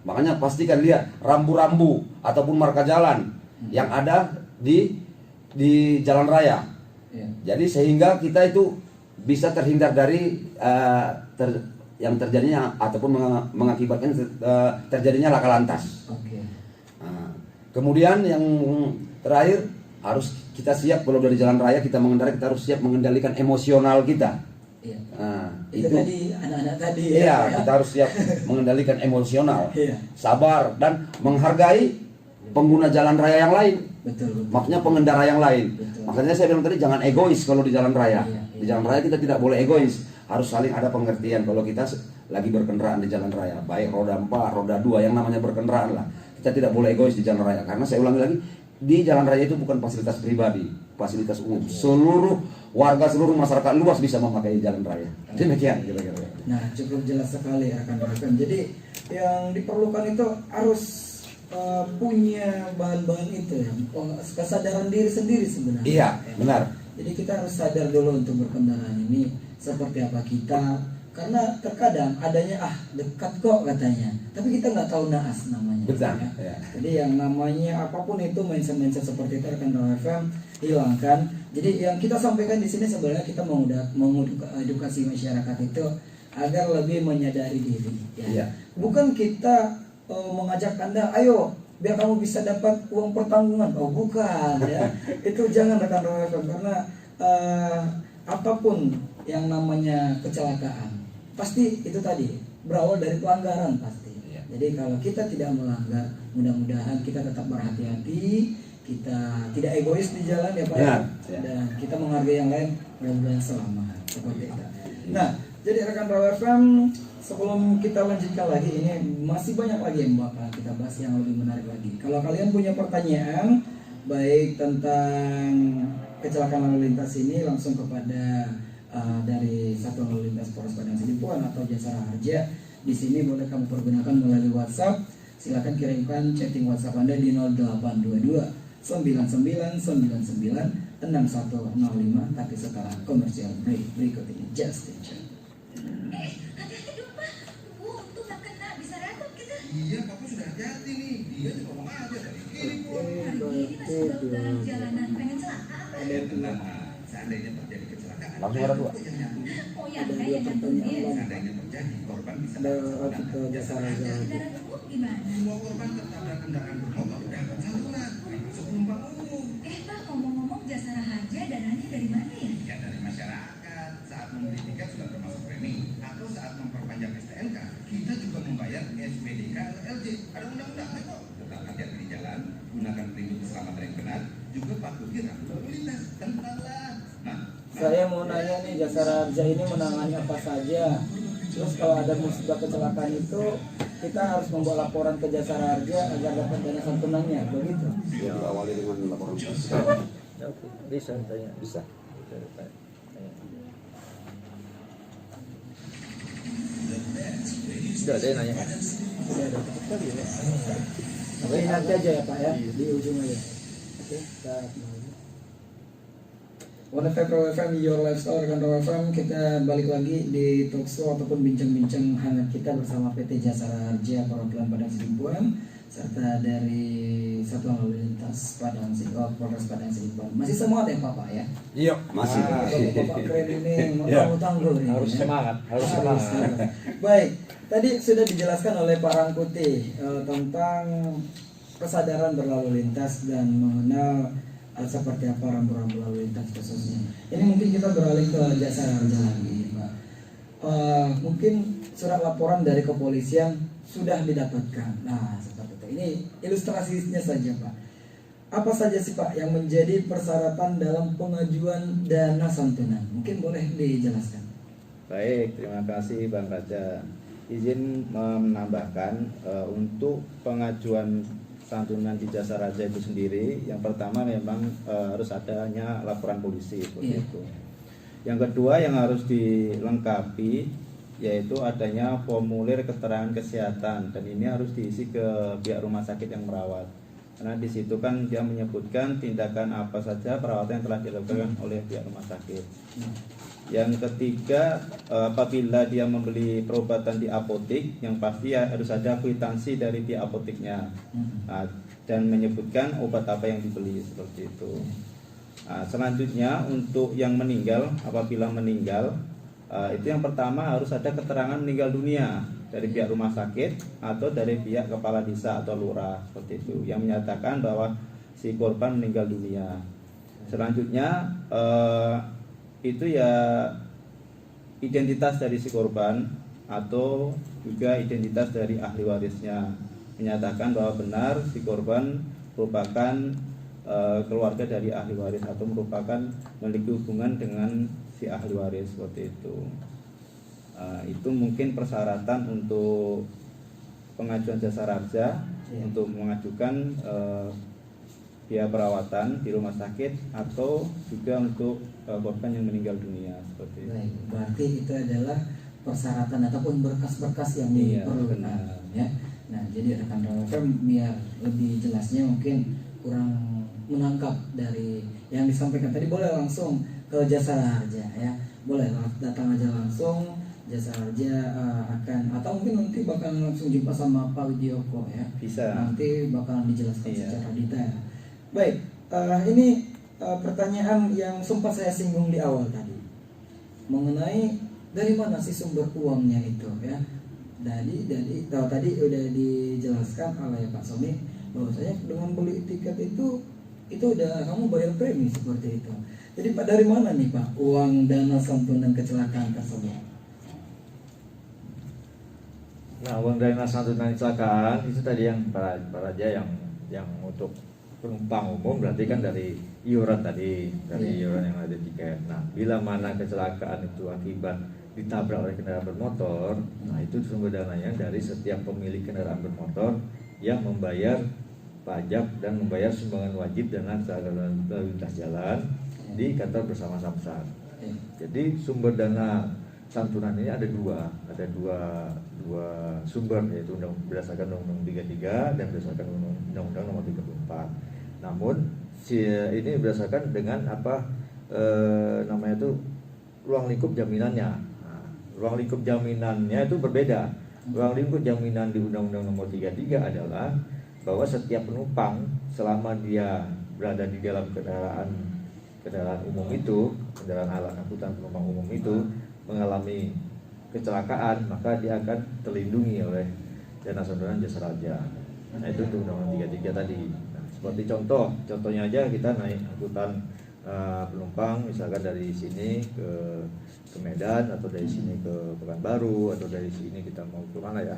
Makanya pastikan lihat rambu-rambu ataupun marka jalan yang ada di jalan raya. Iya. Jadi sehingga kita itu bisa terhindar dari yang terjadinya ataupun mengakibatkan terjadinya laka lantas. Oke. Nah, kemudian yang terakhir harus kita siap kalau dari jalan raya kita mengendara, kita harus siap mengendalikan emosional kita. Iya. Nah, Itu tadi anak-anak tadi iya, ya. kita harus siap mengendalikan emosional, Iya. sabar dan menghargai pengguna jalan raya yang lain. Betul, betul. Maksudnya pengendara yang lain. Betul. Makanya saya bilang tadi jangan egois kalau di jalan raya. Iya, Di jalan raya kita tidak boleh egois. Harus saling ada pengertian kalau kita lagi berkendaraan di jalan raya. Baik roda 4, roda 2 yang namanya berkendaraan lah. Kita tidak boleh egois di jalan raya. Karena saya ulangi lagi, di jalan raya itu bukan fasilitas pribadi, fasilitas umum. Seluruh warga, seluruh masyarakat luas bisa memakai jalan raya. Demikian kira-kira. Nah, cukup jelas sekali rekan-rekan. Jadi yang diperlukan itu harus punya bahan-bahan itu ya, kesadaran diri sendiri sebenarnya. Iya, benar. Jadi kita harus sadar dulu untuk berkendara ini seperti apa kita, karena terkadang adanya dekat kok katanya, tapi kita nggak tahu naas namanya. Betul. Ya. Ya. Jadi yang namanya apapun itu mindset-mindset seperti itu rekan FM hilangkan. Jadi yang kita sampaikan di sini sebenarnya kita mengedukasi masyarakat itu agar lebih menyadari diri. Ya. Iya. Bukan kita mengajak Anda, ayo biar kamu bisa dapat uang pertanggungan. Oh bukan ya. Itu jangan rekan FM, karena apapun yang namanya kecelakaan pasti itu tadi berawal dari pelanggaran pasti. Iya. Jadi kalau kita tidak melanggar, mudah-mudahan kita tetap berhati-hati, kita tidak egois di jalan ya Pak. Ya, ya. Dan kita menghargai yang lain, mudah-mudahan selamat seperti itu. Nah, jadi rekan Raw FM, sebelum kita lanjutkan lagi, ini masih banyak lagi yang bakal kita bahas yang lebih menarik lagi. Kalau kalian punya pertanyaan baik tentang kecelakaan lalu lintas ini, langsung kepada dari Satuan Lalu Lintas Polres Padang Sidimpuan atau Jasara Harja. Di sini boleh kamu pergunakan melalui WhatsApp. Silakan kirimkan chatting WhatsApp Anda di 0822 9999 6105. Tapi sekarang komersial break berikut ini, just in time. Hati-hati dong Pak. Untung nggak kena, bisa retot kita. Iya, papa sudah hati-hati nih. Dia juga mau aja dari kiri pun. Hari ini masih ugal-ugalan jalanan, pengen celaka apa? Tenang, seandainya terjadi kecelakaan, Langsung ada 2. yang nyambung. Oh ya, enggak yang ngantungin. Seandainya terjadi, korban bisa Ada langsung kita datang. Jasara Harja. Kendaraan umum gimana? Semua korban tertabrak kendaraan bermotor dapat santunan, termasuk penumpang umum. Pak, ngomong-ngomong Jasara Harja dananya dari mana ya? Ya dari masyarakat, saat membeli tiket sudah termasuk premi, atau saat memperpanjang STNK, kita juga membayar SPDK LJ. Ada undang-undangnya kok. Tetap hati-hati di jalan, gunakan pelindung keselamatan yang benar, juga patuhi rambu lalu lintas. Tenanglah. Nah, Saya mau nanya nih, Jasara Harja ini menangani apa saja? Terus kalau ada musibah kecelakaan itu, kita harus membawa laporan ke Jasara Harja agar dapat dana santunannya, begitu? Ya, awali dengan laporan polisi. Oke, bisa tanya. Bisa. Sudah ada yang nanya. Sudah ada cukup tadi ya. Oke, nanti aja ya Pak ya, di ujung aja. Oke, kita kembali. One FM, Your Lifestyle rekan Raw FM, kita balik lagi di talkshow ataupun bincang-bincang hangat kita bersama PT Jasara Harja Perwakilan Padang Sidimpuan serta dari Satuan Lalu Lintas Padang Sidimpuan, Polres Padang Sidimpuan. Masih semangat ya Pak ya? Iya, masih. Bapak keren ini, Ya. tanggul ini. Harus semangat, harus semangat. Baik, tadi sudah dijelaskan oleh Pak Rangkuti tentang kesadaran berlalu lintas dan mengenal seperti apa rambu-rambu lalu lintas khususnya. Ini mungkin kita beralih ke Jasara Harja lagi, Pak. Mungkin surat laporan dari kepolisian sudah didapatkan. Nah, seperti itu. Ini ilustrasinya saja, Pak. Apa saja sih Pak yang menjadi persyaratan dalam pengajuan dana santunan? Mungkin boleh dijelaskan. Baik, terima kasih Bang Raja. izin menambahkan untuk pengajuan santunan di Jasa Raja itu sendiri, yang pertama memang harus adanya laporan polisi seperti itu. Yang kedua yang harus dilengkapi yaitu adanya formulir keterangan kesehatan, dan ini harus diisi ke pihak rumah sakit yang merawat. Karena di situ kan dia menyebutkan tindakan apa saja perawatan yang telah dilakukan oleh pihak rumah sakit. Yang ketiga, apabila dia membeli perobatan di apotek, yang pasti harus ada kwitansi dari pihak apoteknya, dan menyebutkan obat apa yang dibeli seperti itu. Selanjutnya untuk yang meninggal, apabila meninggal, itu yang pertama harus ada keterangan meninggal dunia dari pihak rumah sakit atau dari pihak kepala desa atau lurah seperti itu, yang menyatakan bahwa si korban meninggal dunia. Selanjutnya itu ya identitas dari si korban atau juga identitas dari ahli warisnya, menyatakan bahwa benar si korban merupakan keluarga dari ahli waris atau merupakan memiliki hubungan dengan si ahli waris seperti itu. Itu mungkin persyaratan untuk pengajuan jasa raja untuk mengajukan biaya perawatan di rumah sakit atau juga untuk korban yang meninggal dunia seperti itu. Baik, berarti itu adalah persyaratan ataupun berkas-berkas yang diperlukan ya. Nah, jadi rekan rekan biar lebih jelasnya mungkin kurang menangkap dari yang disampaikan tadi, boleh langsung ke jasa raja ya. Boleh datang aja langsung jasa raja akan, atau mungkin nanti bakal langsung jumpa sama Pak Widioko ya. Bisa. Nanti bakal dijelaskan secara detail. Baik, ini pertanyaan yang sempat saya singgung di awal tadi mengenai dari mana sih sumber uangnya itu ya. Tadi udah dijelaskan oleh Pak Sony bahwasanya dengan beli tiket itu udah kamu bayar premi seperti itu. Jadi Pak, dari mana nih Pak uang dana santunan kecelakaan tersebut? Nah, uang dana santunan kecelakaan itu tadi yang para raja yang untuk penumpang umum, berarti kan dari iuran tadi, dari iuran yang ada tiket. Nah, bila mana kecelakaan itu akibat ditabrak oleh kendaraan bermotor, nah itu sumber dananya dari setiap pemilik kendaraan bermotor yang membayar pajak dan membayar sumbangan wajib dana kecelakaan lalu lintas jalan di kantor bersama Samsat. Jadi sumber dana santunan ini ada dua sumber, yaitu berdasarkan Undang-Undang 33 dan berdasarkan Undang-Undang Nomor 34. Namun ini berdasarkan dengan namanya itu ruang lingkup jaminannya. Nah, ruang lingkup jaminannya itu berbeda. Ruang lingkup jaminan di Undang-Undang Nomor 33 adalah bahwa setiap penumpang selama dia berada di dalam kendaraan umum itu, kendaraan alat angkutan penumpang umum itu mengalami kecelakaan, maka dia akan terlindungi oleh dana santunan jasa raja. Nah, itu untuk Undang-Undang 33 tadi. Nah, seperti contohnya aja, kita naik angkutan penumpang misalkan dari sini ke Medan, atau dari sini ke Pekanbaru, atau dari sini kita mau ke mana ya,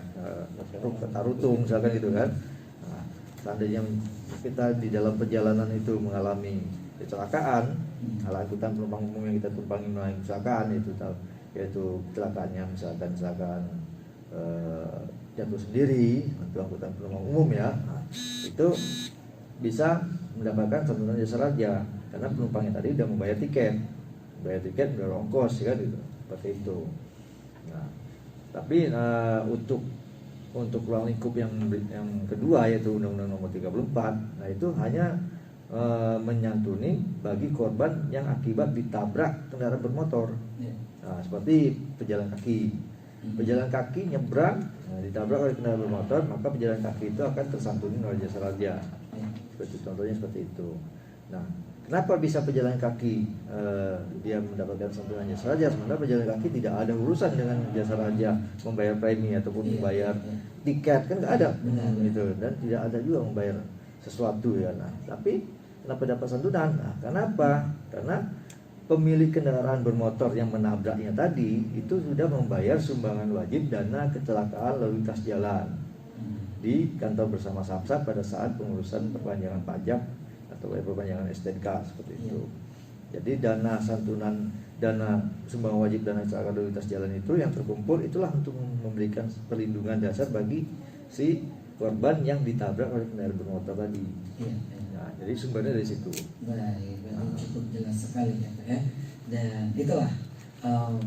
ke Tarutung misalkan gitu kan. Nah, seandainya kita di dalam perjalanan itu mengalami kecelakaan, alat angkutan penumpang umum yang kita tumpangi mengalami kecelakaan, yaitu kecelakaannya misalkan jatuh sendiri untuk angkutan penumpang umum ya, nah, itu bisa mendapatkan santunan jasa raja karena penumpangnya tadi sudah membayar tiket, bayar ongkos ya gitu, seperti itu. Nah, tapi untuk ruang lingkup yang kedua, yaitu Undang-Undang Nomor 34, nah itu hanya menyantuni bagi korban yang akibat ditabrak kendaraan bermotor. Nah, seperti pejalan kaki. Pejalan kaki nyebrang, ditabrak oleh kendaraan bermotor, maka pejalan kaki itu akan tersantuni oleh jasa raja. Seperti contohnya seperti itu. Nah, kenapa bisa pejalan kaki dia mendapatkan santunan jasa raja, sementara pejalan kaki tidak ada urusan dengan jasa raja membayar premi ataupun membayar tiket, kan nggak ada, gitu, dan tidak ada juga membayar sesuatu ya. Nah, tapi kenapa dapat santunan? Nah, kenapa? Karena pemilik kendaraan bermotor yang menabraknya tadi itu sudah membayar sumbangan wajib dana kecelakaan lalu lintas jalan di kantor bersama Samsat pada saat pengurusan perpanjangan pajak atau perpanjangan STNK seperti itu. Jadi dana santunan dana sumbangan wajib dana kecelakaan lalu lintas jalan itu yang terkumpul itulah untuk memberikan perlindungan dasar bagi si korban yang ditabrak oleh kendaraan bermotor tadi. Iya. Nah, jadi sumbernya dari situ. Baik, berarti cukup jelas sekali ya Pak ya. Dan itulah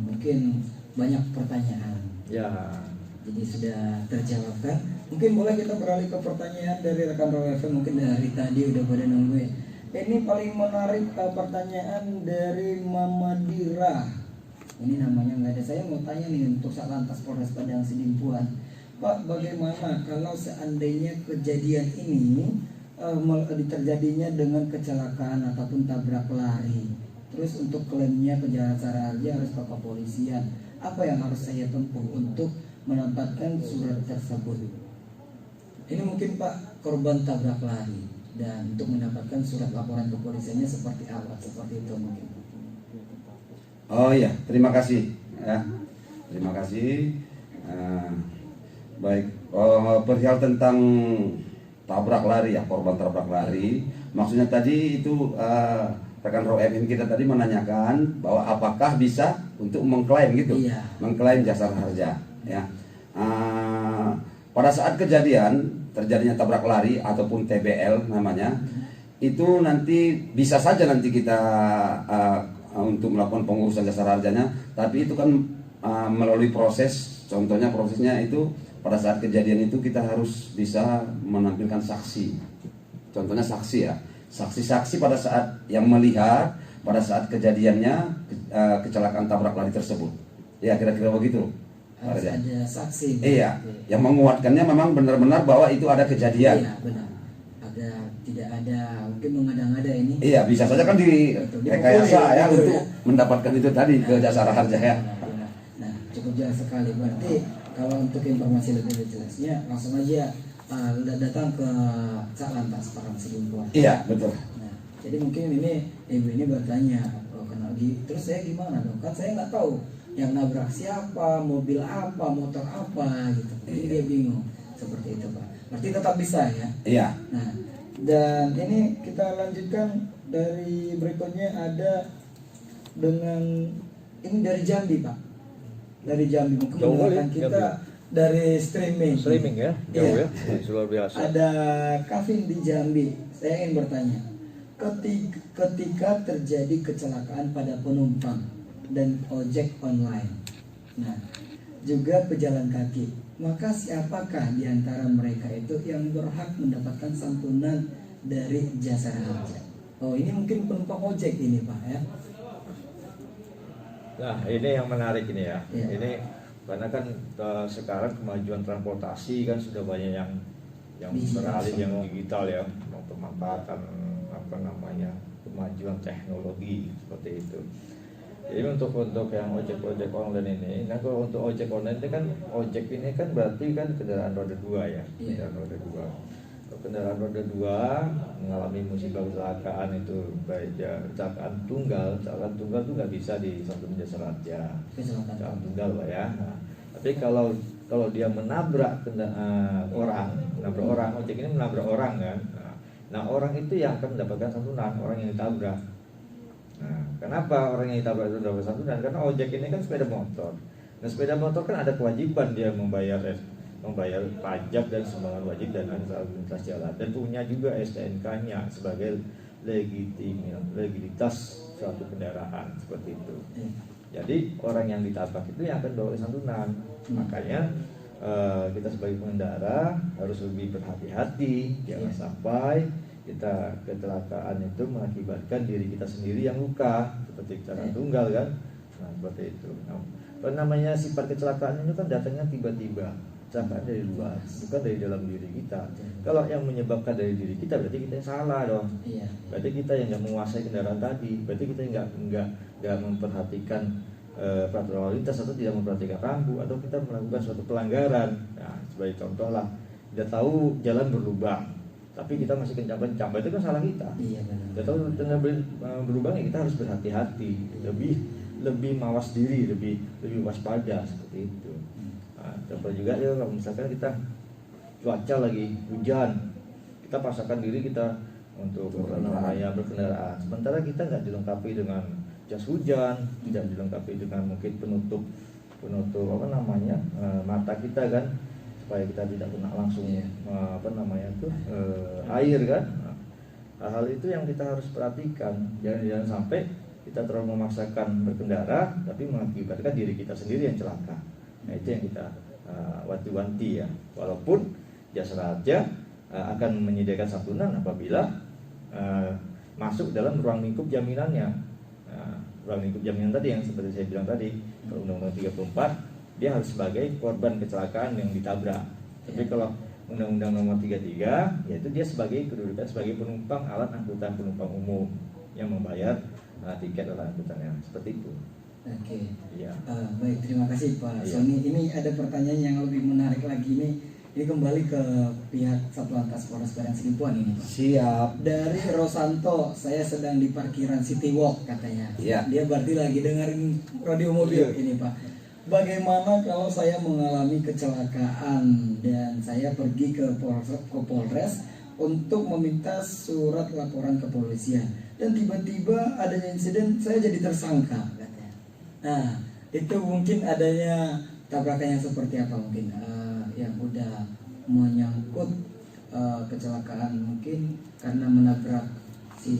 mungkin banyak pertanyaan. Ya. Jadi sudah terjawabkan. Mungkin boleh kita beralih ke pertanyaan dari rekan Raw FM, mungkin dari tadi udah pada nungguin. Ini paling menarik pertanyaan dari Mama Dira. Ini namanya nggak ada. Saya mau tanya nih untuk Satlantas Polres Padang Sidimpuan, Pak, bagaimana kalau seandainya kejadian ini terjadinya dengan kecelakaan ataupun tabrak lari? Terus untuk klaimnya ke Jasara Harja harus ke kepolisian. Apa yang harus saya tempuh untuk mendapatkan surat tersebut? Ini mungkin Pak korban tabrak lari, dan untuk mendapatkan surat laporan kepolisiannya seperti apa? Seperti itu mungkin. Oh iya, terima kasih ya. Terima kasih. Baik, perihal tentang tabrak lari ya, korban tabrak lari. Maksudnya tadi itu rekan Raw FM kita tadi menanyakan bahwa apakah bisa untuk mengklaim gitu, Iya. mengklaim Jasara Harja ya. Pada saat kejadian terjadinya tabrak lari ataupun TBL namanya, itu nanti bisa saja nanti kita untuk melakukan pengurusan Jasara Harjanya, tapi itu kan melalui proses, contohnya prosesnya itu pada saat kejadian itu kita harus bisa menampilkan saksi, contohnya saksi ya, saksi-saksi pada saat yang melihat pada saat kejadiannya kecelakaan tabrak lari tersebut, ya kira-kira begitu. Harus ada saksi. Iya, yang menguatkannya memang benar-benar bahwa itu ada kejadian. Iya, benar. Tidak ada mungkin mengada-ngada ini. Iya, bisa saja kan di rekayasa ya untuk mendapatkan itu tadi ke Jasara Harja ya. Nah, cukup jelas sekali. Berarti kalau untuk informasi lebih jelasnya langsung aja datang ke Satlantas Padang Sidimpuan. Iya, betul. Nah, jadi mungkin ini ibu ini bertanya, terus saya gimana dong? Kan saya nggak tahu yang nabrak siapa, mobil apa, motor apa gitu. Jadi dia bingung seperti itu Pak. Berarti tetap bisa ya? Iya. Nah, dan ini kita lanjutkan dari berikutnya ada dengan ini dari Jambi Pak. Dari Jambi mungkin Jauh kali, mendengarkan kita Jambi. dari streaming. Streaming ya, jauh Iya. ya, luar biasa. Ada Kavin di Jambi. Saya ingin bertanya, ketika terjadi kecelakaan pada penumpang dan ojek online, nah juga pejalan kaki, maka siapakah di antara mereka itu yang berhak mendapatkan santunan dari Jasara Harja? Oh, ini mungkin penumpang ojek ini Pak ya. Nah, ini yang menarik ini ya. Iya. Ini karena kan sekarang kemajuan transportasi kan sudah banyak yang Digital. beralih yang digital ya, pemanfaatan kemajuan teknologi seperti itu. Jadi untuk yang ojek online ini, nah kalau untuk ojek online ini kan ojek ini kan berarti kan kendaraan roda 2 ya, Iya. kendaraan roda 2. Kalau kendaraan roda 2 mengalami musibah kecelakaan itu baik ya kecelakaan tunggal itu nggak bisa disantuni Jasara Harja. Kecelakaan tunggal Pak ya. Nah, tapi kalau dia menabrak orang, ojek ini menabrak orang kan. Nah, orang itu yang akan mendapatkan santunan, orang yang ditabrak. Nah, kenapa orang yang ditabrak itu dapat santunan? Karena ojek ini kan sepeda motor. Nah, sepeda motor kan ada kewajiban dia membayar pajak dan sumbangan wajib dan lalu lintas jalan, dan punya juga STNK-nya sebagai legitimitas suatu kendaraan seperti itu. Jadi orang yang ditabrak itu yang akan bawa santunan. Makanya kita sebagai pengendara harus lebih berhati-hati, jangan sampai kita kecelakaan itu mengakibatkan diri kita sendiri yang luka seperti kecelakaan tunggal kan. Nah, seperti itu. Nah, namanya sifat kecelakaan itu kan datangnya tiba-tiba, kecelakaan dari luar, bukan dari dalam diri kita. Kalau yang menyebabkan dari diri kita berarti kita yang salah dong. Iya. Berarti kita yang nggak menguasai kendaraan tadi. Berarti kita nggak memperhatikan peraturan lalu lintas atau tidak memperhatikan rambu atau kita melakukan suatu pelanggaran. Nah, sebagai contoh lah, kita tahu jalan berlubang, tapi kita masih kencang-kencang, berarti kan salah kita. Iya benar. Kita tahu jalan berlubang ya kita harus berhati-hati, lebih mawas diri, lebih waspada seperti itu. Nah, contoh juga ya kalau misalkan kita cuaca lagi hujan, kita paksakan diri kita untuk berkendaraan, sementara kita nggak dilengkapi dengan jas hujan, tidak dilengkapi dengan mungkin penutup apa namanya mata kita kan, supaya kita tidak kena langsung apa namanya tuh air kan. Nah, hal-hal itu yang kita harus perhatikan, jangan sampai kita terlalu memaksakan berkendara tapi mengakibatkan diri kita sendiri yang celaka. Nah, itu yang kita wanti-wanti ya. Walaupun jasa raja akan menyediakan santunan apabila masuk dalam ruang lingkup jaminannya. Ruang lingkup jaminan tadi yang seperti saya bilang tadi, kalau Undang-Undang 34 dia harus sebagai korban kecelakaan yang ditabrak. Tapi kalau Undang-Undang Nomor 33 yaitu dia sebagai kedudukan sebagai penumpang alat angkutan penumpang umum yang membayar tiket alat angkutannya, seperti itu. Oke. Iya. Baik, terima kasih Pak Iya. Sony. Ini ada pertanyaan yang lebih menarik lagi nih. Ini kembali ke pihak Satlantas Polres Padang Sidimpuan ini Pak. Siap. Dari Rosanto, saya sedang di parkiran City Walk katanya. Iya. Dia berarti lagi dengerin radio mobil ini Pak. Bagaimana kalau saya mengalami kecelakaan dan saya pergi ke Polres untuk meminta surat laporan kepolisian dan tiba-tiba adanya insiden saya jadi tersangka katanya. Nah, itu mungkin adanya tabrakan yang seperti apa mungkin yang udah menyangkut kecelakaan mungkin karena menabrak si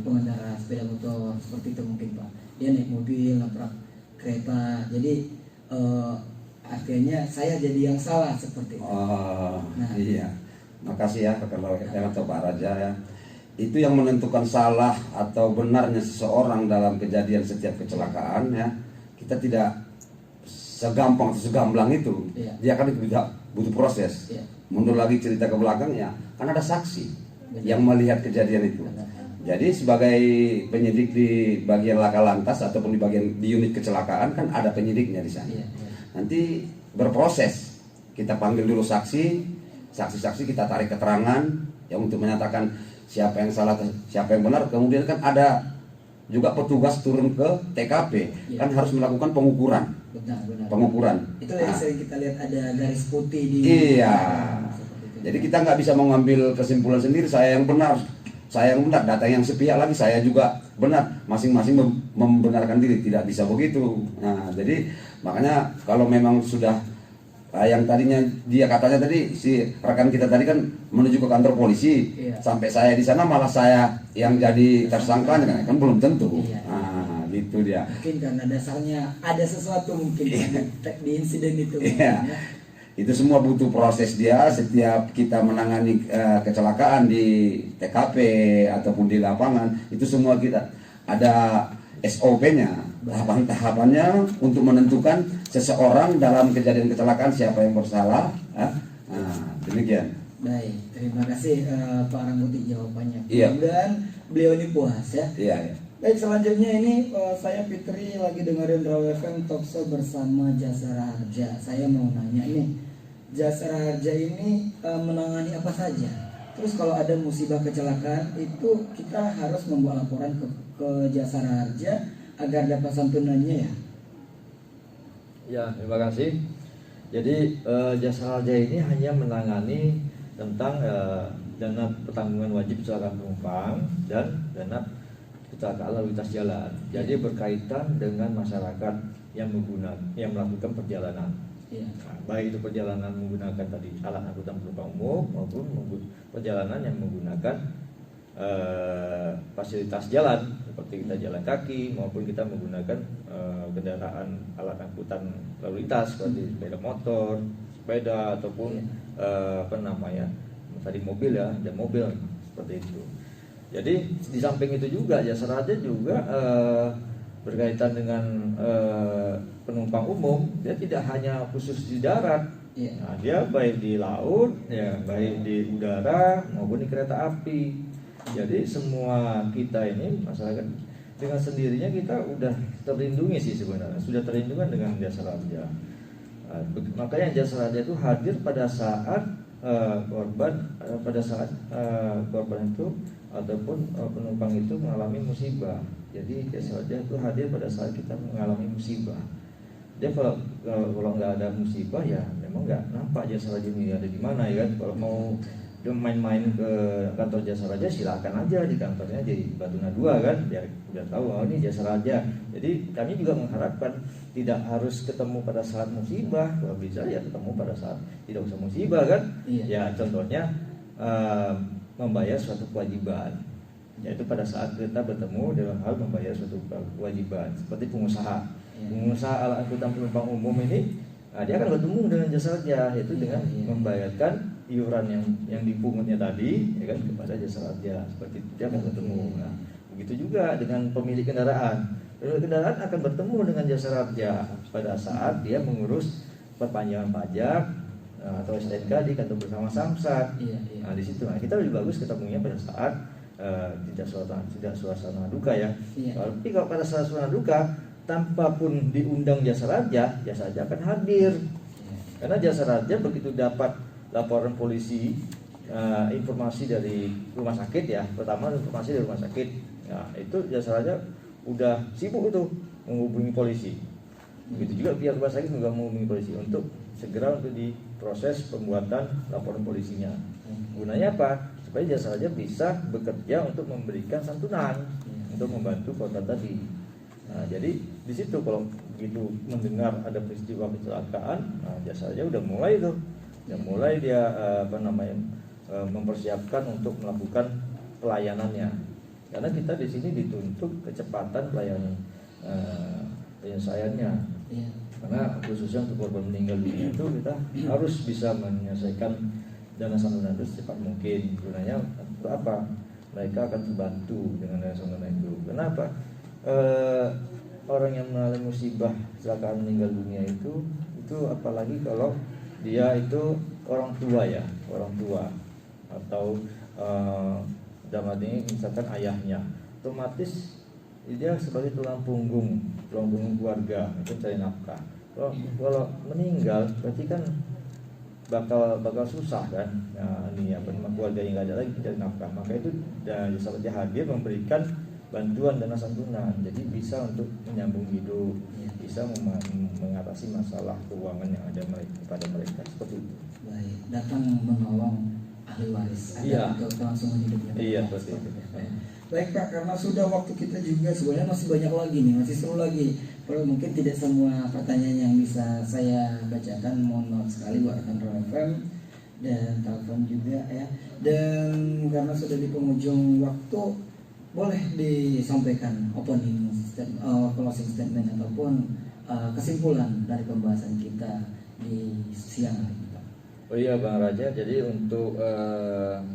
pengendara sepeda motor seperti itu mungkin Pak. Dia naik mobil nabrak kereta, jadi akhirnya saya jadi yang salah seperti itu. Iya. Makasih ya kalau atau Pak Raja ya. Itu yang menentukan salah atau benarnya seseorang dalam kejadian setiap kecelakaan ya. Kita tidak segampang atau segamblang itu. Iya. Dia kan butuh proses. Iya. Mundur lagi cerita ke belakang ya, kan ada saksi Benar. yang melihat kejadian itu. Benar. Jadi sebagai penyidik di bagian laka lantas ataupun di unit kecelakaan kan ada penyidiknya di sana. Iya, iya. Nanti berproses. Kita panggil dulu saksi kita tarik keterangan ya untuk menyatakan siapa yang salah, siapa yang benar. Kemudian kan ada juga petugas turun ke TKP, Iya. kan harus melakukan pengukuran. Benar. Pengukuran. Itu yang sering kita lihat ada garis putih di. Iya. Seperti itu. Jadi kita nggak bisa mengambil kesimpulan sendiri saya yang benar, data yang sepihak lagi saya juga benar, masing-masing membenarkan diri, tidak bisa begitu. Nah, jadi makanya kalau memang sudah yang tadinya dia katanya tadi si rekan kita tadi kan menuju ke kantor polisi, Iya. sampai saya di sana malah saya yang jadi tersangkanya kan belum tentu. Iya. Nah, gitu dia. Mungkin karena dasarnya ada sesuatu mungkin di insiden itu. Iya. Ya. Itu semua butuh proses dia. Setiap kita menangani kecelakaan di TKP ataupun di lapangan, itu semua kita ada SOP-nya, tahapan-tahapannya untuk menentukan seseorang dalam kejadian kecelakaan siapa yang bersalah. Nah, demikian. Baik, terima kasih Pak Rangkuti jawabannya. Iya. Dan beliau ini puas ya. Iya, iya. Baik, selanjutnya ini saya Fitri lagi dengerin Raw FM Talk Show bersama Jasara Harja. Saya mau nanya nih, Jasara Harja ini menangani apa saja? Terus kalau ada musibah kecelakaan itu kita harus membawa laporan ke Jasara Harja agar dapat santunannya ya? Ya, terima kasih. Jadi Jasara Harja ini hanya menangani tentang dana pertanggungan wajib kecelakaan penumpang dan dana kecelakaan lalu lintas jalan. Jadi berkaitan dengan masyarakat yang melakukan perjalanan. Iya. Nah, baik itu perjalanan menggunakan tadi alat angkutan penumpang umum maupun perjalanan yang menggunakan fasilitas jalan seperti kita jalan kaki maupun kita menggunakan kendaraan alat angkutan lalu lintas seperti sepeda motor, sepeda ataupun tadi mobil ya, ada mobil seperti itu. Jadi di samping itu juga Jasara Harja juga berkaitan dengan penumpang umum, dia tidak hanya khusus di darat. Iya. Nah, dia baik di laut, ya, baik di udara maupun di kereta api. Jadi semua kita ini masyarakat dengan sendirinya kita udah terlindungi sih sebenarnya, sudah terlindungi dengan Jasara Harja. Makanya Jasara Harja itu hadir pada saat korban itu ataupun penumpang itu mengalami musibah. Jadi Jasara Harja itu hadir pada saat kita mengalami musibah. Dia kalau nggak ada musibah ya memang nggak nampak Jasara Harja ini ada di mana ya kan. Kalau mau main-main ke kantor Jasa Raja, silakan aja di kantornya di Batuna 2 kan, biar tahu oh ini Jasa Raja. Jadi kami juga mengharapkan tidak harus ketemu pada saat musibah, kalau bisa ya ketemu pada saat tidak usah musibah kan. Iya. Ya contohnya membayar suatu kewajiban, yaitu pada saat kita bertemu dalam hal membayar suatu kewajiban seperti pengusaha. Pengusaha ala angkutan penumpang umum ini dia akan bertemu dengan Jasa Raja, yaitu dengan membayarkan iuran yang dipungutnya tadi ya kan kepada Jasa Raja, seperti itu dia akan bertemu. Nah, begitu juga dengan pemilik kendaraan. Pemilik kendaraan akan bertemu dengan Jasa Raja pada saat dia mengurus perpanjangan pajak atau STNK di kantor bersama Samsat. Nah, di situ kita lebih bagus ketemunya pada saat tidak suasana duka ya. Tapi kalau pada saat suasana duka tanpa pun diundang Jasa Raja akan hadir. Karena Jasa Raja begitu dapat laporan polisi, informasi dari rumah sakit ya, pertama informasi dari rumah sakit, ya itu Jasa Raja udah sibuk itu menghubungi polisi. Begitu juga pihak rumah sakit juga menghubungi polisi untuk segera untuk diproses pembuatan laporan polisinya. Gunanya apa? Supaya Jasa Raja bisa bekerja untuk memberikan santunan, untuk membantu korban tadi. Nah, jadi di situ kalau begitu mendengar ada peristiwa kecelakaan, Jasa Raja udah mulai tuh. Dan mulai dia mempersiapkan untuk melakukan pelayanannya, karena kita di sini dituntut kecepatan pelayanan penyelesaiannya. Karena khususnya untuk korban meninggal dunia itu kita harus bisa menyelesaikan dana santunan itu secepat mungkin. Gunanya untuk apa? Mereka akan terbantu dengan dana santunan itu. Kenapa? Orang yang mengalami musibah kecelakaan meninggal dunia itu apalagi kalau dia itu orang tua ya, orang tua atau dalam ini misalkan ayahnya, otomatis dia sebagai tulang punggung keluarga itu cari nafkah. Kalau meninggal berarti kan bakal susah kan. Nah, ini keluarga yang nggak ada lagi cari nafkah, maka itu Jasa Raja hadir memberikan bantuan dana santunan, jadi bisa untuk menyambung hidup, bisa mengatasi masalah keuangan yang ada kepada mereka seperti itu. Baik, datang menolong ahli waris agar untuk kelangsungan hidupnya. Iya, betul. Baik Pak, karena sudah waktu kita juga sebenarnya masih banyak lagi nih, masih seru lagi. Kalau mungkin tidak semua pertanyaan yang bisa saya bacakan, mohon maaf sekali buat rekan FM dan telepon juga ya. Dan karena sudah di penghujung waktu, boleh disampaikan opening closing statement ataupun kesimpulan dari pembahasan kita di siang hari ini, Pak. Oh iya Bang Raja, jadi untuk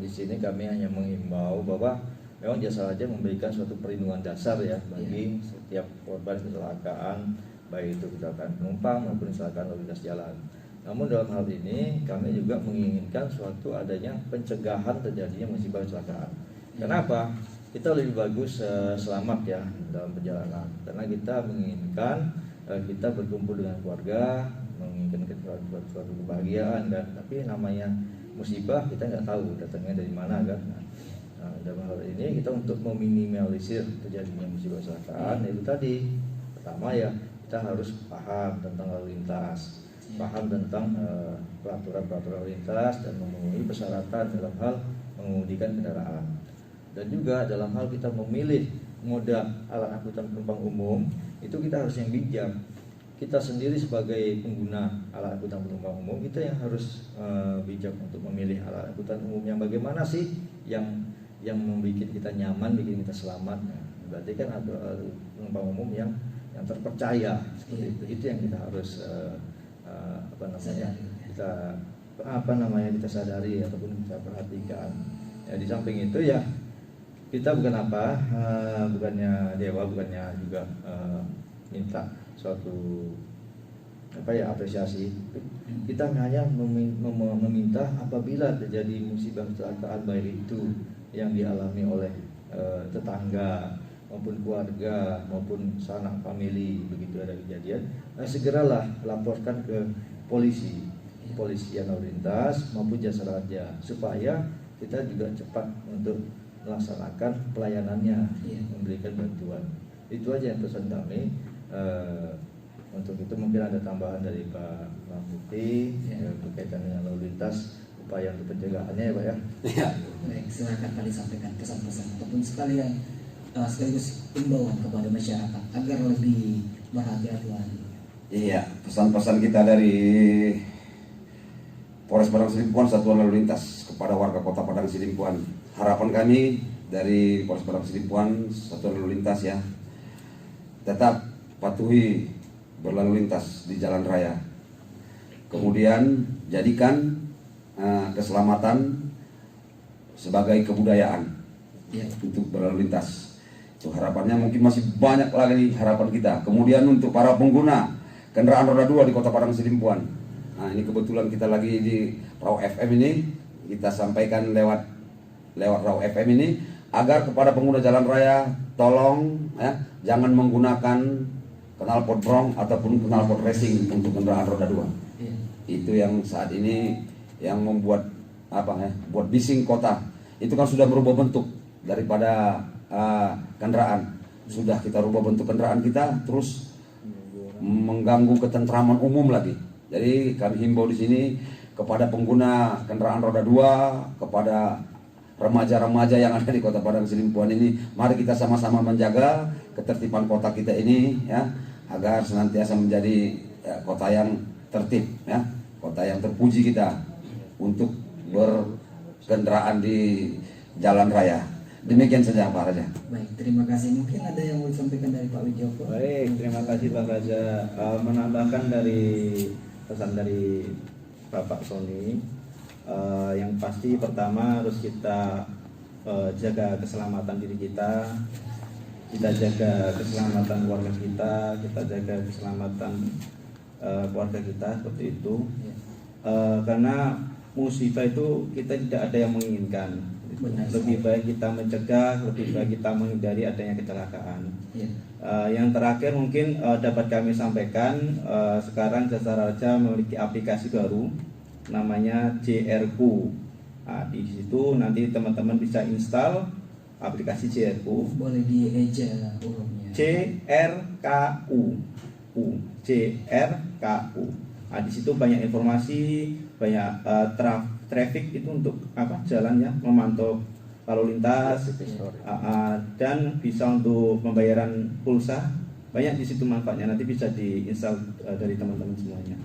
di sini kami hanya mengimbau bahwa memang Jasa Raja memberikan suatu perlindungan dasar ya bagi setiap korban kecelakaan, baik itu kecelakaan penumpang maupun kecelakaan lalu lintas jalan. Namun dalam hal ini kami juga menginginkan suatu adanya pencegahan terjadinya musibah kecelakaan. Kenapa? Kita lebih bagus selamat ya dalam perjalanan, karena kita menginginkan kita berkumpul dengan keluarga, menginginkan suatu kebahagiaan kan. Tapi namanya musibah kita nggak tahu datangnya dari mana kan. Nah, dalam hal ini kita untuk meminimalisir terjadinya musibah kecelakaan, yaitu tadi pertama ya kita harus paham tentang lalu lintas, paham tentang peraturan lalu lintas dan memenuhi persyaratan dalam hal mengemudikan kendaraan. Dan juga dalam hal kita memilih moda alat angkutan penumpang umum, itu kita harus yang bijak. Kita sendiri sebagai pengguna alat angkutan penumpang umum, kita yang harus bijak untuk memilih alat angkutan umum yang bagaimana sih yang membuat kita nyaman, bikin kita selamat. Nah, berarti kan ada penumpang umum yang terpercaya seperti itu. Itu yang kita harus kita sadari ataupun kita perhatikan. Ya, di samping itu ya kita bukannya dewa, bukannya juga minta suatu apresiasi. Kita hanya meminta apabila terjadi musibah kecelakaan, baik itu yang dialami oleh tetangga maupun keluarga maupun sanak famili, begitu ada kejadian, segeralah laporkan ke polisi lalu lintas maupun Jasa Raja, supaya kita juga cepat untuk melaksanakan pelayanannya, memberikan bantuan. Itu aja yang pesan kami. Untuk itu mungkin ada tambahan dari Pak Mahmudi berkaitan dengan lalu lintas upaya untuk penjagaannya ya Pak ya. Ya. Baik, silakan Pak disampaikan pesan-pesan ataupun sekaligus imbauan kepada masyarakat agar lebih berhati-hati lagi. Iya, pesan-pesan kita dari Polres Padang Sidimpuan Satuan Lalu Lintas kepada warga Kota Padang Sidimpuan. Harapan kami dari Polres Padang Sidimpuan Satuan Lalu Lintas ya, tetap patuhi berlalu lintas di jalan raya. Kemudian jadikan keselamatan sebagai kebudayaan untuk berlalu lintas. Itu harapannya, mungkin masih banyak lagi harapan kita. Kemudian untuk para pengguna kendaraan roda 2 di Kota Padang Sidimpuan. Nah, ini kebetulan kita lagi di Raw FM ini, kita sampaikan lewat Raw FM ini agar kepada pengguna jalan raya tolong ya, jangan menggunakan knalpot brong ataupun knalpot racing untuk kendaraan roda 2. Itu yang saat ini yang membuat buat bising kota. Itu kan sudah berubah bentuk daripada kendaraan. Sudah kita rubah bentuk kendaraan kita, terus mengganggu ketentraman umum lagi. Jadi kami himbau di sini kepada pengguna kendaraan roda 2, kepada remaja-remaja yang ada di Kota Padang Sidimpuan ini, mari kita sama-sama menjaga ketertiban kota kita ini ya, agar senantiasa menjadi kota yang tertib ya, kota yang terpuji kita untuk berkendaraan di jalan raya. Demikian saja Pak Raja. Baik, terima kasih. Mungkin ada yang mau disampaikan dari Pak Widyoko? Baik, terima kasih Pak Raja. Menambahkan dari pesan dari Bapak Sony, yang pasti pertama harus kita jaga keselamatan diri kita jaga keselamatan keluarga kita jaga keselamatan keluarga kita, seperti itu. Karena musibah itu kita tidak ada yang menginginkan. Lebih baik kita mencegah, lebih baik kita menghindari adanya kecelakaan. Yang terakhir mungkin dapat kami sampaikan, sekarang Jasara Harja memiliki aplikasi baru namanya JRQ. Nah, di situ nanti teman-teman bisa install aplikasi JRQ. Boleh dieja hurufnya. JRKU. JRKU. Nah, di situ banyak informasi, banyak traffic itu untuk jalan ya, memantau lalu lintas, dan bisa untuk pembayaran pulsa. Banyak di situ manfaatnya, nanti bisa diinstal dari teman-teman semuanya.